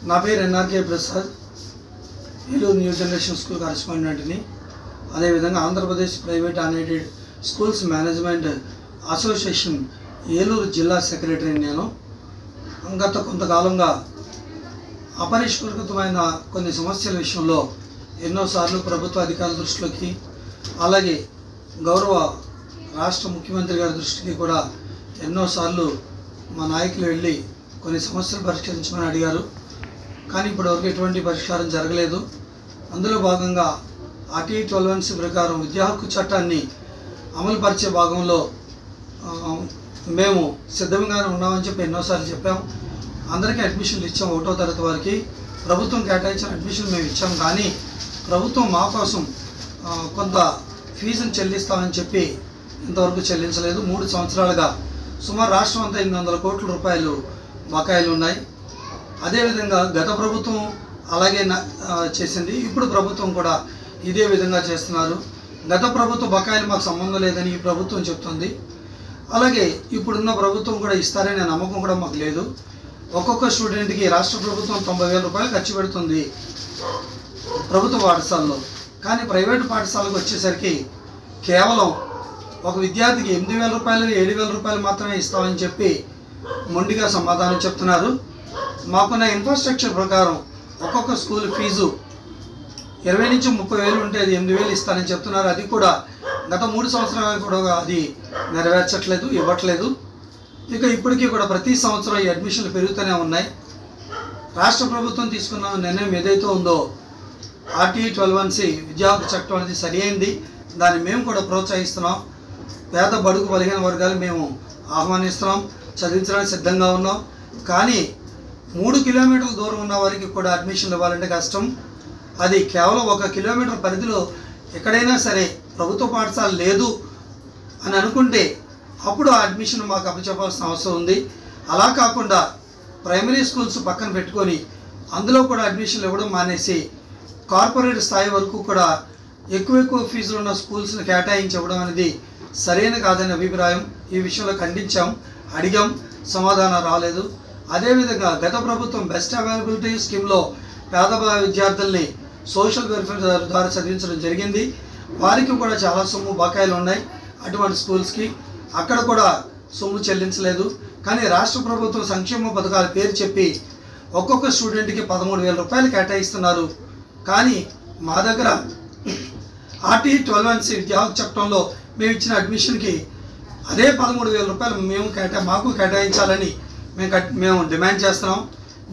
నా పేరు NRK Prasad, Eluru new generation school కరెస్పాండెంట్ని. అదేవిధంగా Andhra Pradesh private unaided schools management association Eluru జిల్లా సెక్రటరీని నేను. గత కొంతకాలంగా అపరిష్కృతమైన కొన్ని సమస్యల విషయంలో ఎన్నోసార్లు ప్రభుత్వ అధికారుల దృష్టిలోకి, అలాగే గౌరవ రాష్ట్ర ముఖ్యమంత్రి గారి దృష్టికి కూడా ఎన్నోసార్లు మా నాయకులు వెళ్ళి కొన్ని సమస్యలు పరిష్కరించమని అడిగారు. కానీ ఇప్పటివరకు ఎటువంటి పరిష్కారం జరగలేదు. అందులో భాగంగా ఆర్టీ 12NC ప్రకారం విద్యా హక్కు చట్టాన్ని అమలుపరిచే భాగంలో మేము సిద్ధంగానే ఉన్నామని చెప్పి ఎన్నోసార్లు చెప్పాం. అందరికీ అడ్మిషన్లు ఇచ్చాం. 1వ తరగతి వారికి ప్రభుత్వం కేటాయించిన అడ్మిషన్ మేము ఇచ్చాం. కానీ ప్రభుత్వం మా కోసం కొంత ఫీజును చెల్లిస్తామని చెప్పి ఇంతవరకు చెల్లించలేదు. 3 సంవత్సరాలుగా సుమారు రాష్ట్రం అంతా 800 కోట్ల రూపాయలు బకాయిలు ఉన్నాయి. అదేవిధంగా గత ప్రభుత్వం అలాగే చేసింది. ఇప్పుడు ప్రభుత్వం కూడా ఇదే విధంగా చేస్తున్నారు. గత ప్రభుత్వ బకాయిలు మాకు సంబంధం లేదని ఈ ప్రభుత్వం చెప్తుంది. అలాగే ఇప్పుడున్న ప్రభుత్వం కూడా ఇస్తారనే నమ్మకం కూడా మాకు లేదు. ఒక్కొక్క స్టూడెంట్కి రాష్ట్ర ప్రభుత్వం 90,000 రూపాయలు ఖర్చు పెడుతుంది ప్రభుత్వ పాఠశాలలో. కానీ ప్రైవేటు పాఠశాలకు వచ్చేసరికి కేవలం ఒక విద్యార్థికి 8,000 రూపాయలు 7,000 రూపాయలు మాత్రమే ఇస్తామని చెప్పి మొండిగా సమాధానం చెప్తున్నారు. మాకున్న ఇన్ఫ్రాస్ట్రక్చర్ ప్రకారం ఒక్కొక్క స్కూల్ ఫీజు 20 నుంచి 30,000 ఉంటే అది 8,000 ఇస్తానని చెప్తున్నారు. అది కూడా గత 3 సంవత్సరాలు కూడా అది నెరవేర్చట్లేదు, ఇవ్వట్లేదు. ఇక ఇప్పటికీ కూడా ప్రతి సంవత్సరం ఈ అడ్మిషన్లు పెరుగుతూనే ఉన్నాయి. రాష్ట్ర ప్రభుత్వం తీసుకున్న నిర్ణయం ఏదైతే ఉందో RTE 12(1)C విద్యా హక్కు చట్టం అనేది సరి అయింది. దాన్ని మేము కూడా ప్రోత్సహిస్తున్నాం. పేద బడుగు బలహీన వర్గాలు మేము ఆహ్వానిస్తున్నాం, చదివించడానికి సిద్ధంగా ఉన్నాం. కానీ 3 కిలోమీటర్ల దూరం ఉన్న వారికి కూడా అడ్మిషన్లు ఇవ్వాలంటే కష్టం. అది కేవలం 1 కిలోమీటర్ పరిధిలో ఎక్కడైనా సరే ప్రభుత్వ పాఠశాల లేదు అని అనుకుంటే అప్పుడు ఆ అడ్మిషన్ మాకు అప్పచెప్పాల్సిన అవసరం ఉంది. అలా కాకుండా ప్రైమరీ స్కూల్స్ పక్కన పెట్టుకొని అందులో కూడా అడ్మిషన్లు ఇవ్వడం మానేసి కార్పొరేట్ స్థాయి వరకు కూడా ఎక్కువ ఫీజులు ఉన్న స్కూల్స్ని కేటాయించి ఇవ్వడం అనేది సరైన కాదనే అభిప్రాయం. ఈ విషయంలో ఖండించాం, అడిగాం, సమాధానం రాలేదు. అదేవిధంగా గత ప్రభుత్వం బెస్ట్ అవైలబిలిటీ స్కీమ్లో పేద విద్యార్థుల్ని సోషల్ వెల్ఫేర్ ద్వారా చదివించడం జరిగింది. వారికి కూడా చాలా సొమ్ము బకాయిలు ఉన్నాయి. అటువంటి స్కూల్స్కి అక్కడ కూడా సొమ్ము చెల్లించలేదు. కానీ రాష్ట్ర ప్రభుత్వం సంక్షేమ పథకాల పేరు చెప్పి ఒక్కొక్క స్టూడెంట్కి 13,000 రూపాయలు కేటాయిస్తున్నారు. కానీ మా దగ్గర RTE 12(1)C విద్యా హక్కు చట్టంలో మేము ఇచ్చిన అడ్మిషన్కి అదే 13,000 రూపాయలు మాకు కేటాయించాలని మేము డిమాండ్ చేస్తున్నాం.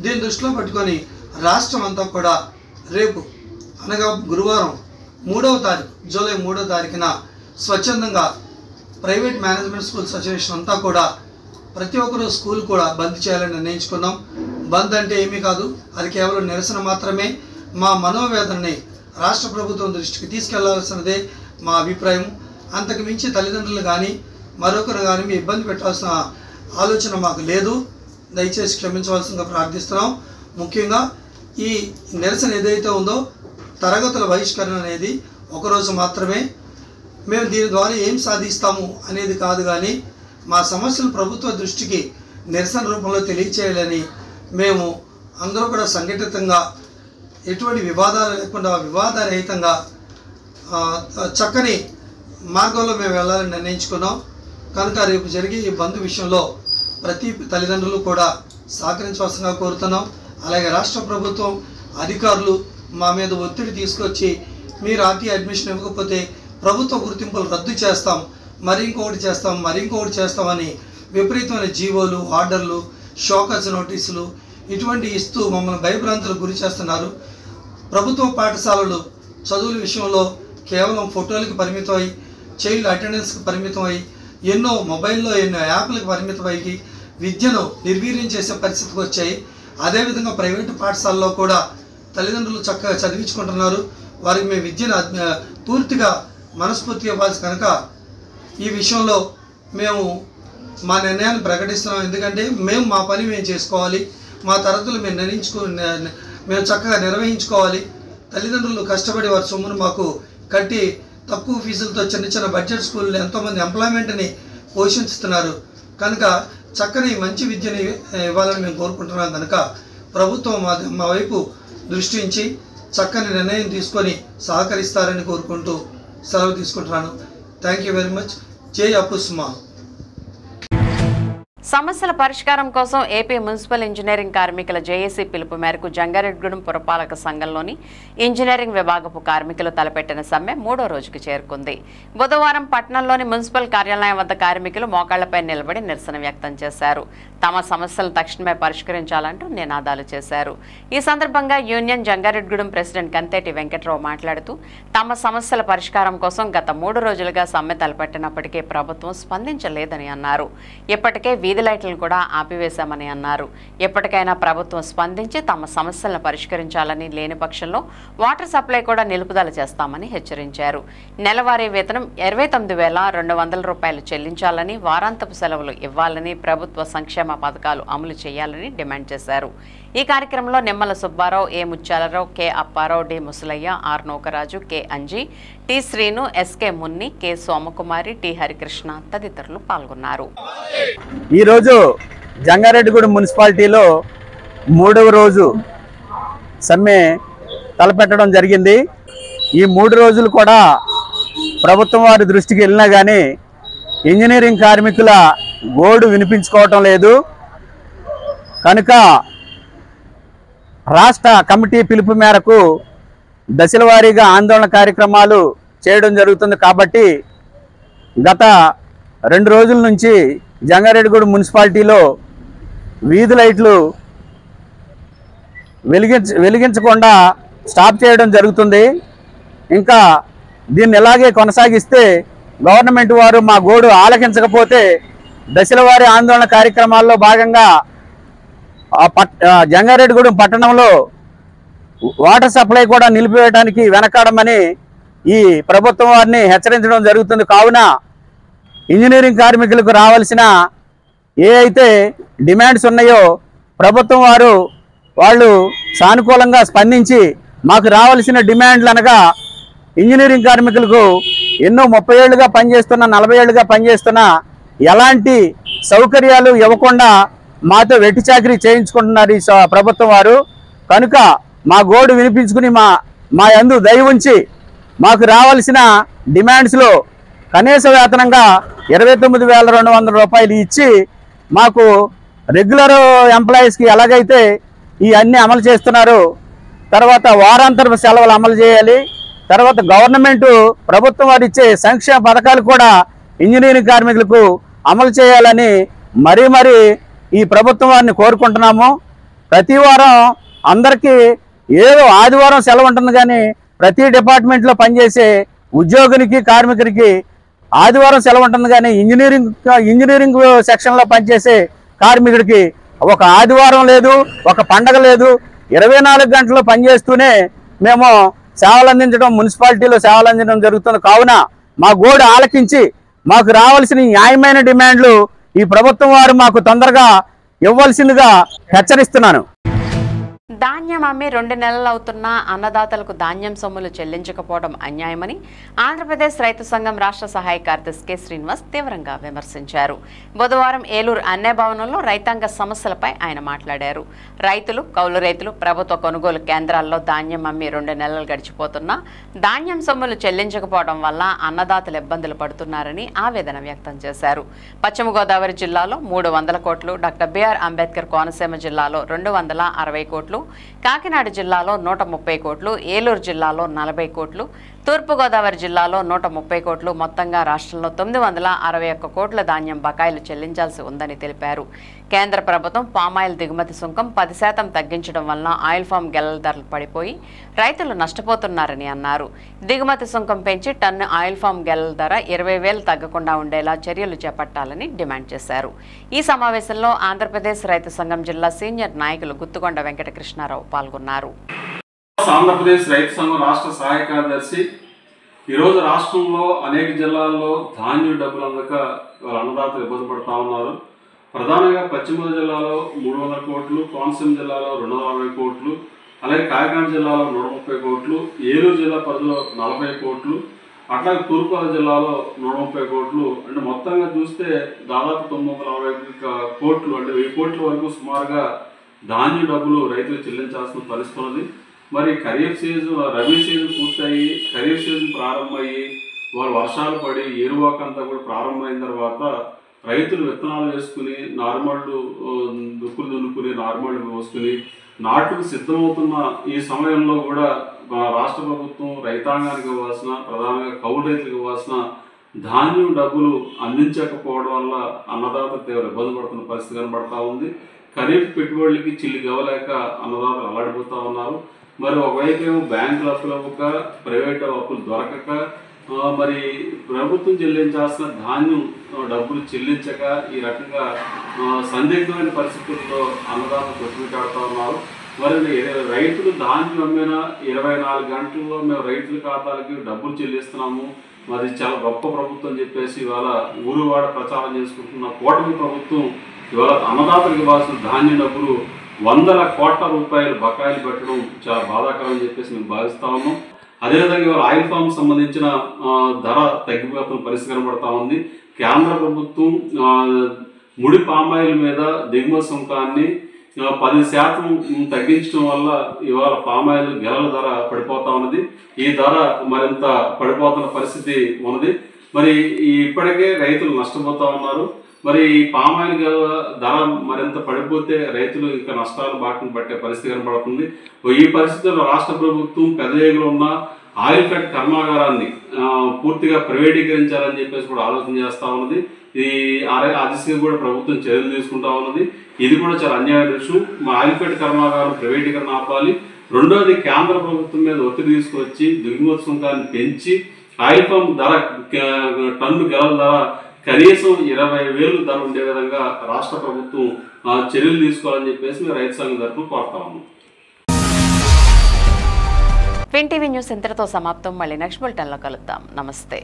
దీన్ని దృష్టిలో పెట్టుకొని రాష్ట్రం అంతా కూడా రేపు అనగా గురువారం 3వ తారీఖు జూలై 3వ తారీఖున స్వచ్ఛందంగా ప్రైవేట్ మేనేజ్మెంట్ స్కూల్స్ అసోసియేషన్ అంతా కూడా ప్రతి ఒక్కరూ స్కూల్ కూడా బంద్ చేయాలని నిర్ణయించుకున్నాం. బంద్ అంటే ఏమీ కాదు, అది కేవలం నిరసన మాత్రమే. మా మనోవేదనని రాష్ట్ర ప్రభుత్వం దృష్టికి తీసుకెళ్లాల్సినదే మా అభిప్రాయం. అంతకు మించి తల్లిదండ్రులు కానీ మరొకరు కానీ మీ ఇబ్బంది పెట్టాల్సిన ఆలోచన మాకు లేదు. దయచేసి క్షమించవలసిందిగా ప్రార్థిస్తున్నాం. ముఖ్యంగా ఈ నిరసన ఏదైతే ఉందో తరగతుల బహిష్కరణ అనేది ఒకరోజు మాత్రమే. మేము దీని ద్వారా ఏం సాధిస్తాము అనేది కాదు, కానీ మా సమస్యలు ప్రభుత్వ దృష్టికి నిరసన రూపంలో తెలియచేయాలని మేము అందరూ కూడా సంఘటితంగా ఎటువంటి వివాదాలు లేకుండా వివాదరహితంగా చక్కని మార్గంలో మేము వెళ్ళాలని నిర్ణయించుకున్నాం. కనుక రేపు జరిగే ఈ బంద్ విషయంలో ప్రతి తల్లిదండ్రులు కూడా సహకరించవలసిందిగా కోరుతున్నాం. అలాగే రాష్ట్ర ప్రభుత్వం అధికారులు మా మీద ఒత్తిడి తీసుకొచ్చి మీరు RTE అడ్మిషన్ ఇవ్వకపోతే ప్రభుత్వ గుర్తింపులు రద్దు చేస్తాం, మరింకొకటి చేస్తామని విపరీతమైన జీవోలు, ఆర్డర్లు, షోకాజ్ నోటీసులు ఇటువంటి ఇస్తూ మమ్మల్ని భయభ్రాంతులకు గురి చేస్తున్నారు. ప్రభుత్వ పాఠశాలలు చదువుల విషయంలో కేవలం ఫోటోలకు పరిమితమై, చైల్డ్ అటెండెన్స్కి పరిమితమై, ఎన్నో మొబైల్లో ఎన్నో యాప్లకు పరిమితమై విద్యను నిర్వీర్యం చేసే పరిస్థితికి వచ్చాయి. అదేవిధంగా ప్రైవేటు పాఠశాలలో కూడా తల్లిదండ్రులు చక్కగా చదివించుకుంటున్నారు. వారికి మేము విద్యను పూర్తిగా మనస్ఫూర్తిగా ఇవ్వాల్సి కనుక ఈ విషయంలో మేము మా నిర్ణయాన్ని ప్రకటిస్తున్నాం. ఎందుకంటే మేము మా పని మేము చేసుకోవాలి, మా తరగతులు మేము చక్కగా నిర్వహించుకోవాలి. తల్లిదండ్రులు కష్టపడి వారి సొమ్మును మాకు కట్టి తక్కువ ఫీజులతో చిన్న బడ్జెట్ స్కూళ్ళు ఎంతోమంది ఎంప్లాయ్మెంట్ని పోషిస్తున్నారు. కనుక చక్కని మంచి విద్యని ఇవ్వాలని మేము కోరుకుంటున్నాం. కనుక ప్రభుత్వం మా వైపు దృష్టించి చక్కని నిర్ణయం తీసుకొని సహకరిస్తారని కోరుకుంటూ సెలవు తీసుకుంటున్నాను. Thank you very much. జై అప్పుస్మా. సమస్యల పరిష్కారం కోసం ఏపీ మున్సిపల్ ఇంజనీరింగ్ కార్మికుల జేఏసీ పిలుపు మేరకు జంగారెడ్డిగూడెం పురపాలక సంఘంలోని ఇంజనీరింగ్ విభాగపు కార్మికులు తలపెట్టిన సమ్మె 3వ రోజుకు చేరుకుంది. బుధవారం పట్టణంలోని మున్సిపల్ కార్యాలయం వద్ద కార్మికులు మోకాళ్లపై నిలబడి నిరసన వ్యక్తం చేశారు. తమ సమస్యలను తక్షణమే పరిష్కరించాలంటూ నినాదాలు చేశారు. ఈ సందర్భంగా యూనియన్ జంగారెడ్డిగూడెం ప్రెసిడెంట్ కంతేటి వెంకట్రావు మాట్లాడుతూ తమ సమస్యల పరిష్కారం కోసం గత 3 రోజులుగా సమ్మె తలపెట్టినప్పటికీ ప్రభుత్వం స్పందించలేదని అన్నారు. ఇప్పటికే వీధి వీధి లైట్లను కూడా ఆపివేశామని అన్నారు. ఎప్పటికైనా ప్రభుత్వం స్పందించి తమ సమస్యలను పరిష్కరించాలని, లేని పక్షంలో వాటర్ సప్లై కూడా నిలుపుదల చేస్తామని హెచ్చరించారు. నెలవారీ వేతనం 29,200 రూపాయలు చెల్లించాలని, వారాంతపు సెలవులు ఇవ్వాలని, ప్రభుత్వ సంక్షేమ పథకాలు అమలు చేయాలని డిమాండ్ చేశారు. ఈ కార్యక్రమంలో Nimmala Subbarao, A Mutyalarao, K Apparao, D Musalayya, R Nokaraju, K Anji, T Srinu, SK Munni, K Somakumari, T Harikrishna తదితరులు పాల్గొన్నారు. ఈరోజు జంగారెడ్డిగూడెం మున్సిపాలిటీలో 3వ రోజు సమ్మె తలపెట్టడం జరిగింది. ఈ 3 రోజులు కూడా ప్రభుత్వం వారి దృష్టికి వెళ్ళినా కానీ ఇంజనీరింగ్ కార్మికుల గోడు వినిపించుకోవటం లేదు. కనుక రాష్ట్ర కమిటీ పిలుపు మేరకు దశల వారీగా ఆందోళన కార్యక్రమాలు చేయడం జరుగుతుంది. కాబట్టి గత 2 రోజుల నుంచి జంగారెడ్డిగూడెం మున్సిపాలిటీలో వీధి లైట్లు వెలిగించకుండా స్టాప్ చేయడం జరుగుతుంది. ఇంకా దీన్ని ఎలాగే కొనసాగిస్తే గవర్నమెంట్ వారు మా గోడు ఆలకించకపోతే దశల వారీ ఆందోళన కార్యక్రమాల్లో భాగంగా జంగారెడ్డిగూడెం పట్టణంలో వాటర్ సప్లై కూడా నిలిపివేయడానికి వెనకాడమని ఈ ప్రభుత్వం వారిని హెచ్చరించడం జరుగుతుంది. కావున ఇంజనీరింగ్ కార్మికులకు రావాల్సిన ఏ అయితే డిమాండ్స్ ఉన్నాయో ప్రభుత్వం వాళ్ళు సానుకూలంగా స్పందించి మాకు రావాల్సిన డిమాండ్లు అనగా ఇంజనీరింగ్ కార్మికులకు ఎన్నో 30 ఏళ్లుగా పనిచేస్తున్న, 40 ఏళ్లుగా పనిచేస్తున్న ఎలాంటి సౌకర్యాలు ఇవ్వకుండా మాతో వెట్టి చాకరీ చేయించుకుంటున్నారు ఈ ప్రభుత్వం వారు. కనుక మా గోడు వినిపించుకుని మా యందు దయ ఉంచి మాకు రావాల్సిన డిమాండ్స్లో కనీస వేతనంగా 29,200 రూపాయలు ఇచ్చి మాకు రెగ్యులర్ ఎంప్లాయీస్కి ఎలాగైతే ఈ అన్నీ అమలు చేస్తున్నారు, తర్వాత వారాంతర సెలవులు అమలు చేయాలి, తర్వాత గవర్నమెంట్ ప్రభుత్వం వారు ఇచ్చే సంక్షేమ పథకాలు కూడా ఇంజనీరింగ్ కార్మికులకు అమలు చేయాలని మరీ ఈ ప్రభుత్వం వారిని కోరుకుంటున్నాము. ప్రతి వారం అందరికీ ఏదో ఆదివారం సెలవు ఉంటుంది, కానీ ప్రతి డిపార్ట్మెంట్లో పనిచేసే ఉద్యోగునికి కార్మికుడికి ఆదివారం సెలవు ఉంటుంది, కానీ ఇంజనీరింగ్ సెక్షన్లో పనిచేసే కార్మికుడికి ఒక ఆదివారం లేదు, ఒక పండగ లేదు. 24 గంటలు పనిచేస్తూనే మేము సేవలు అందించడం, మున్సిపాలిటీలో సేవలు అందించడం జరుగుతుంది. కావున మా గోడు ఆలకించి మాకు రావాల్సిన న్యాయమైన డిమాండ్లు ఈ ప్రభుత్వం వారు మాకు తొందరగా ఇవ్వాల్సిందిగా హెచ్చరిస్తున్నాను. ధాన్యం అమ్మి 2 నెలలు అవుతున్నా అన్నదాతలకు ధాన్యం సొమ్ములు చెల్లించకపోవడం అన్యాయమని ఆంధ్రప్రదేశ్ రైతు సంఘం రాష్ట్ర సహాయ కార్యదర్శి కె శ్రీనివాస్ తీవ్రంగా విమర్శించారు. బుధవారం ఏలూరు అన్నే భవనంలో రైతాంగ సమస్యలపై ఆయన మాట్లాడారు. రైతులు, కౌలు రైతులు ప్రభుత్వ కొనుగోలు కేంద్రాల్లో ధాన్యం అమ్మి 2 నెలలు గడిచిపోతున్నా ధాన్యం సొమ్ములు చెల్లించకపోవడం వల్ల అన్నదాతలు ఇబ్బందులు పడుతున్నారని ఆవేదన వ్యక్తం చేశారు. పశ్చిమ గోదావరి జిల్లాలో 300 కోట్లు, డాక్టర్ బిఆర్ అంబేద్కర్ కోనసీమ జిల్లాలో 260 కోట్లు, కాకినాడ జిల్లాలో 130 కోట్లు, ఏలూరు జిల్లాలో 40 కోట్లు, తూర్పుగోదావరి జిల్లాలో 130 కోట్లు, మొత్తంగా రాష్ట్రంలో 961 కోట్ల ధాన్యం బకాయిలు చెల్లించాల్సి ఉందని తెలిపారు. కేంద్ర ప్రభుత్వం పామాయిల్ దిగుమతి సుంకం 10% తగ్గించడం వలన ఆయిల్ ఫామ్ గెలల ధరలు పడిపోయి రైతులు నష్టపోతున్నారని అన్నారు. దిగుమతి సుంకం పెంచి టన్ను ఆయిల్ ఫామ్ గెలల ధర 20,000 తగ్గకుండా ఉండేలా చర్యలు చేపట్టాలని డిమాండ్ చేశారు. ఈ సమావేశంలో ఆంధ్రప్రదేశ్ రైతు సంఘం జిల్లా సీనియర్ నాయకులు గుత్తుకొండ వెంకటకృష్ణారావు పాల్గొన్నారు. ఆంధ్రప్రదేశ్ రైతు సంఘం రాష్ట్ర సహాయ కార్యదర్శి ఈరోజు రాష్ట్రంలో అనేక జిల్లాల్లో ధాన్యం డబ్బులు అందక అన్నదాతలు ఇబ్బంది పడుతూ ఉన్నారు. ప్రధానంగా పశ్చిమ జిల్లాలో 300 కోట్లు, కోనసీమ జిల్లాలో 260 కోట్లు, అలాగే కాకినాడ జిల్లాలో 130 కోట్లు, ఏలూరు జిల్లా పరిధిలో 40 కోట్లు, అట్లాగే తూర్పుగోదావరి జిల్లాలో 130 కోట్లు. అంటే మొత్తంగా చూస్తే దాదాపు 940 కోట్లు, అంటే 1000 కోట్ల వరకు సుమారుగా ధాన్యం డబ్బులు రైతులు చెల్లించాల్సిన పరిస్థితి ఉన్నది. మరి ఖరీఫ్ సీజన్, రబీ సీజన్ పూర్తయి ఖరీఫ్ సీజన్ ప్రారంభమయ్యి వాళ్ళు వర్షాలు పడి ఏరువాకంతా కూడా ప్రారంభమైన తర్వాత రైతులు విత్తనాలు వేసుకుని నార్మళ్ళు దుక్కులు దున్నుకుని నార్మళ్ళు వేసుకుని నాటుకు సిద్ధమవుతున్న ఈ సమయంలో కూడా రాష్ట్ర ప్రభుత్వం రైతాంగానికి ఇవ్వాల్సిన, ప్రధానంగా కౌలు రైతులకు ఇవ్వాల్సిన ధాన్యం డబ్బులు అందించకపోవడం వల్ల అన్నదాతలు తీవ్ర ఇబ్బంది పడుతున్న పరిస్థితి కనబడతా ఉంది. ఖరీఫ్ పెట్టుబడులకి చిల్లి గవ్వలేక అన్నదాతలు అల్లాడిపోతూ ఉన్నారు. మరి ఒకవైపు ఏమో బ్యాంకులు అప్పులు ఇవ్వక, ప్రైవేట్ అప్పులు దొరకక మరి ప్రభుత్వం చెల్లించాల్సిన ధాన్యం డబ్బులు చెల్లించక ఈ రకంగా సందిగ్ధమైన పరిస్థితుల్లో అన్నదాతలు కొట్టుమిట్టాడుతూ ఉన్నారు. మరి రైతులు ధాన్యం అమ్మిన 24 గంటల్లో మేము రైతుల ఖాతాలకి డబ్బులు చెల్లిస్తున్నాము, మరి చాలా గొప్ప ప్రభుత్వం అని చెప్పేసి ఇవాళ ఊరువాడ ప్రచారం చేసుకుంటున్న కూటమి ప్రభుత్వం ఇవాళ అన్నదాతలకు ఇవ్వాల్సిన ధాన్యం డబ్బులు 100 కోట్ల రూపాయలు బకాయిలు పెట్టడం చాలా బాధాకరం అని చెప్పేసి మేము భావిస్తా ఉన్నాం. అదేవిధంగా ఇవాళ ఆయిల్ ఫామ్ సంబంధించిన ధర తగ్గిపోతున్న పరిస్థితి కనబడతా ఉంది. కేంద్ర ప్రభుత్వం ముడి పామాయిల్ మీద దిగుమతి సుంకాన్ని 10% తగ్గించడం వల్ల ఇవాళ పామాయిల్ గెలల ధర పడిపోతా ఉన్నది. ఈ ధర మరింత పడిపోతున్న పరిస్థితి ఉన్నది. మరి ఇప్పటికే రైతులు నష్టపోతా ఉన్నారు. మరి ఈ పామాయిల్ గెలల ధర మరింత పడిపోతే రైతులు ఇంకా నష్టాలు బాటను పట్టే పరిస్థితి కనబడుతుంది. ఈ పరిస్థితుల్లో రాష్ట్ర ప్రభుత్వం పెదవేగులో ఉన్న ఆయిల్ ఫెడ్ కర్మాగారాన్ని పూర్తిగా ప్రైవేటీకరించాలని చెప్పేసి కూడా ఆలోచన చేస్తూ ఉన్నది. ఆ దిశగా కూడా ప్రభుత్వం చర్యలు తీసుకుంటా ఉన్నది. ఇది కూడా చాలా అన్యాయ విషయం. మా ఆయిల్ ఫెడ్ కర్మాగారం ప్రైవేటీకరణ ఆపాలి. రెండోది కేంద్ర ప్రభుత్వం మీద ఒత్తిడి తీసుకొచ్చి దిగుమతి సుంకాన్ని పెంచి ఆయిల్ పంప్ ధర టన్ను గెలల ధర కనీసం 20,000 ధర ఉండే విధంగా రాష్ట్ర ప్రభుత్వం చర్యలు తీసుకోవాలని చెప్పేసి మేము రైతు సంఘం తరఫున కోరుతా ఉన్నాం. ఫిన్ టీవీ న్యూస్ ఇంతటితో సమాప్తం. మళ్ళీ నెక్స్ట్ బులెటిన్లో కలుద్దాం. నమస్తే.